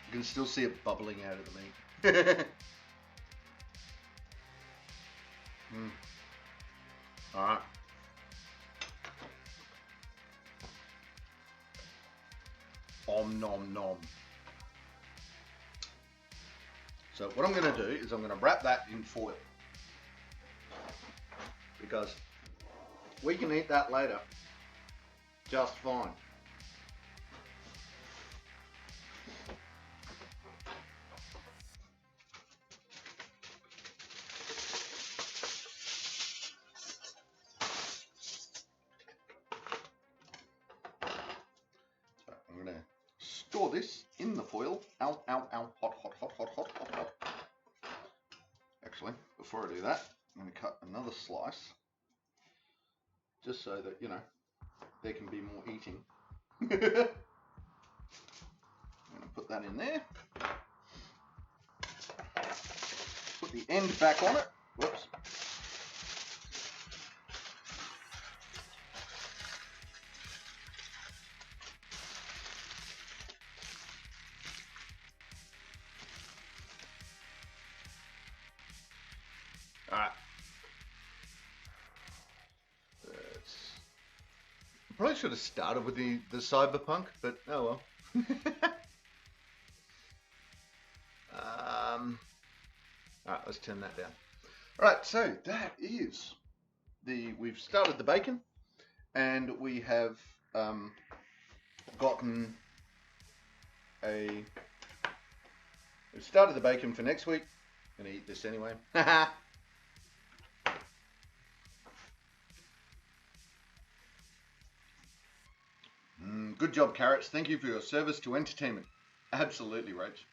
You can still see it bubbling out of the meat. Alright. Om nom nom. So what I'm going to do is I'm going to wrap that in foil, because we can eat that later just fine. So I'm going to store this in the foil. Ow, ow, ow, hot, hot, hot, hot, hot, hot, hot. Actually, before I do that, I'm going to cut another slice, just so that, you know, there can be more eating. I'm going to put that in there. Put the end back on it. Whoops. Alright. Probably should have started with the cyberpunk, but oh well. Alright, let's turn that down. Alright, so that is we've started the bacon, and we have we've started the bacon for next week. I'm gonna eat this anyway. Good job, Carrots. Thank you for your service to entertainment. Absolutely, Rach.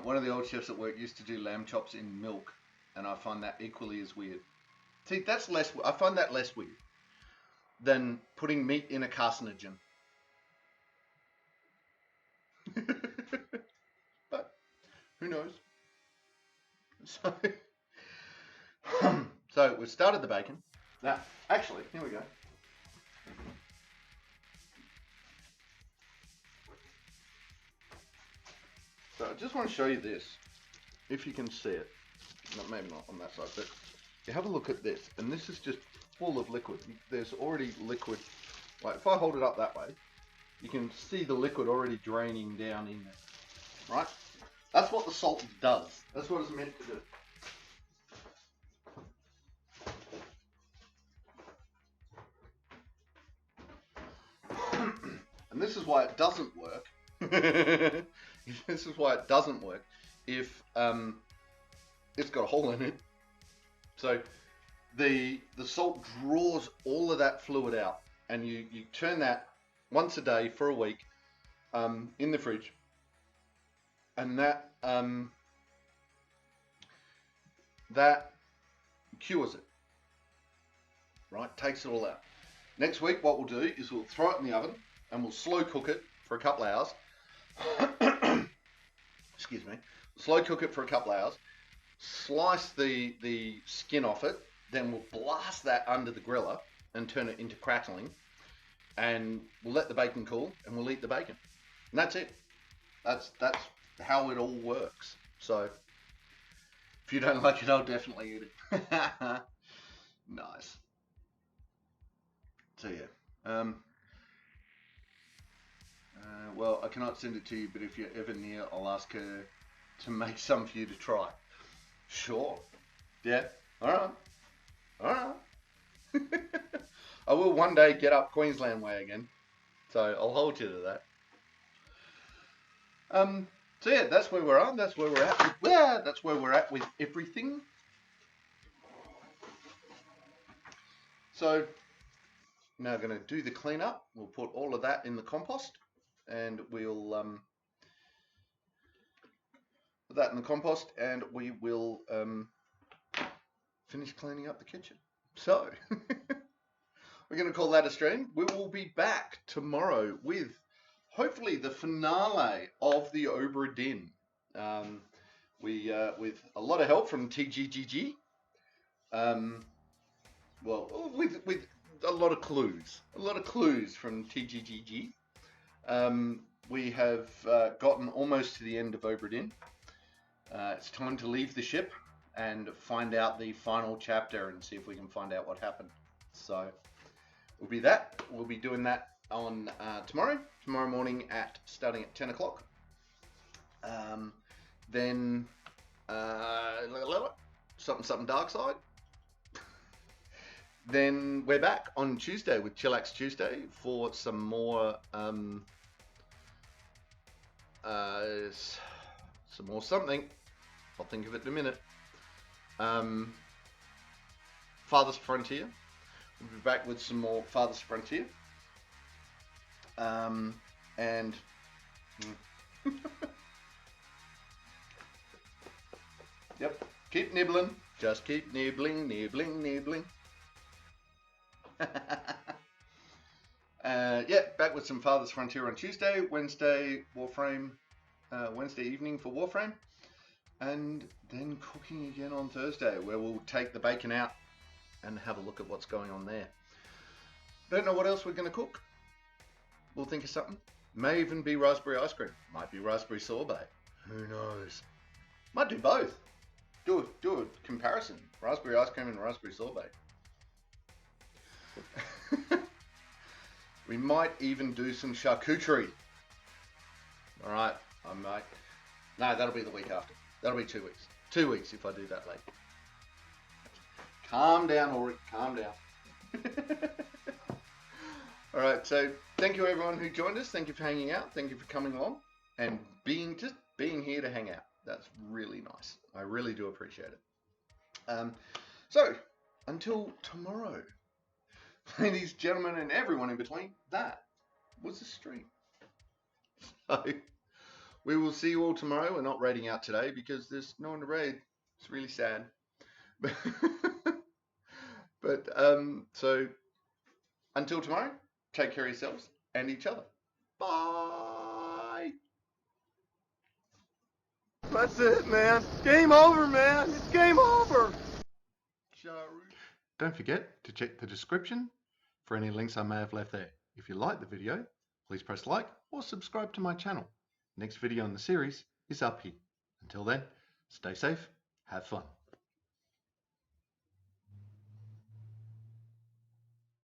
One of the old chefs at work used to do lamb chops in milk, and I find that equally as weird. See, I find that less weird than putting meat in a carcinogen. But who knows? So we've started the bacon. Now, actually, here we go. So I just want to show you this, if you can see it. Maybe not on that side, but you have a look at this, and this is just full of liquid. There's already liquid. Like if I hold it up that way, you can see the liquid already draining down in there, right? That's what the salt does. That's what it's meant to do. And this is why it doesn't work. This is why it doesn't work if it's got a hole in it. So the salt draws all of that fluid out, and you turn that once a day for a week in the fridge, and that cures it, right? Takes it all out. Next week what we'll do is we'll throw it in the oven and we'll slow cook it for a couple of hours. Excuse me. Slow cook it for a couple of hours. Slice the skin off it. Then we'll blast that under the griller and turn it into crackling. And we'll let the bacon cool and we'll eat the bacon. And that's it. That's how it all works. So if you don't like it, I'll definitely eat it. Nice. So yeah. Well, I cannot send it to you, but if you're ever near, I'll ask her to make some for you to try. Sure. Yeah. All right. I will one day get up Queensland way again, so I'll hold you to that. So yeah, that's where we're at. That's where we're at. That's where we're at with everything. So now going to do the cleanup. We'll put all of that in the compost. And we'll put that in the compost, and we will finish cleaning up the kitchen. So we're going to call that a stream. We will be back tomorrow with hopefully the finale of the Obra Dinn. With a lot of help from TGGG. Well, with a lot of clues from TGGG. We have gotten almost to the end of Obra Dinn. It's time to leave the ship and find out the final chapter and see if we can find out what happened. So we'll be doing that on tomorrow. tomorrow morning starting at 10 o'clock. Then something dark side. Then we're back on Tuesday with Chillax Tuesday for some more something. I'll think of it in a minute. Farthest Frontier. We'll be back with some more Farthest Frontier. And yep, keep nibbling. Just keep nibbling. Yeah, back with some Farthest Frontier on Tuesday. Wednesday, Warframe. Wednesday evening for Warframe. And then cooking again on Thursday, where we'll take the bacon out and have a look at what's going on there. Don't know what else we're going to cook. We'll think of something. May even be raspberry ice cream. Might be raspberry sorbet. Who knows? Might do both. Do a comparison. Raspberry ice cream and raspberry sorbet. We might even do some charcuterie. All right, I might. No, that'll be the week after. That'll be 2 weeks. 2 weeks if I do that late. Calm down, Ori. Calm down. All right, so thank you everyone who joined us. Thank you for hanging out. Thank you for coming along and being here to hang out. That's really nice. I really do appreciate it. So until tomorrow, ladies, gentlemen, and everyone in between, that was the stream. So we will see you all tomorrow. We're not raiding out today because there's no one to raid. It's really sad. But so until tomorrow, take care of yourselves and each other. Bye. That's it, man. Game over, man. It's game over. Don't forget to check the description for any links I may have left there. If you like the video, please press like or subscribe to my channel. Next video in the series is up here. Until then, stay safe, have fun.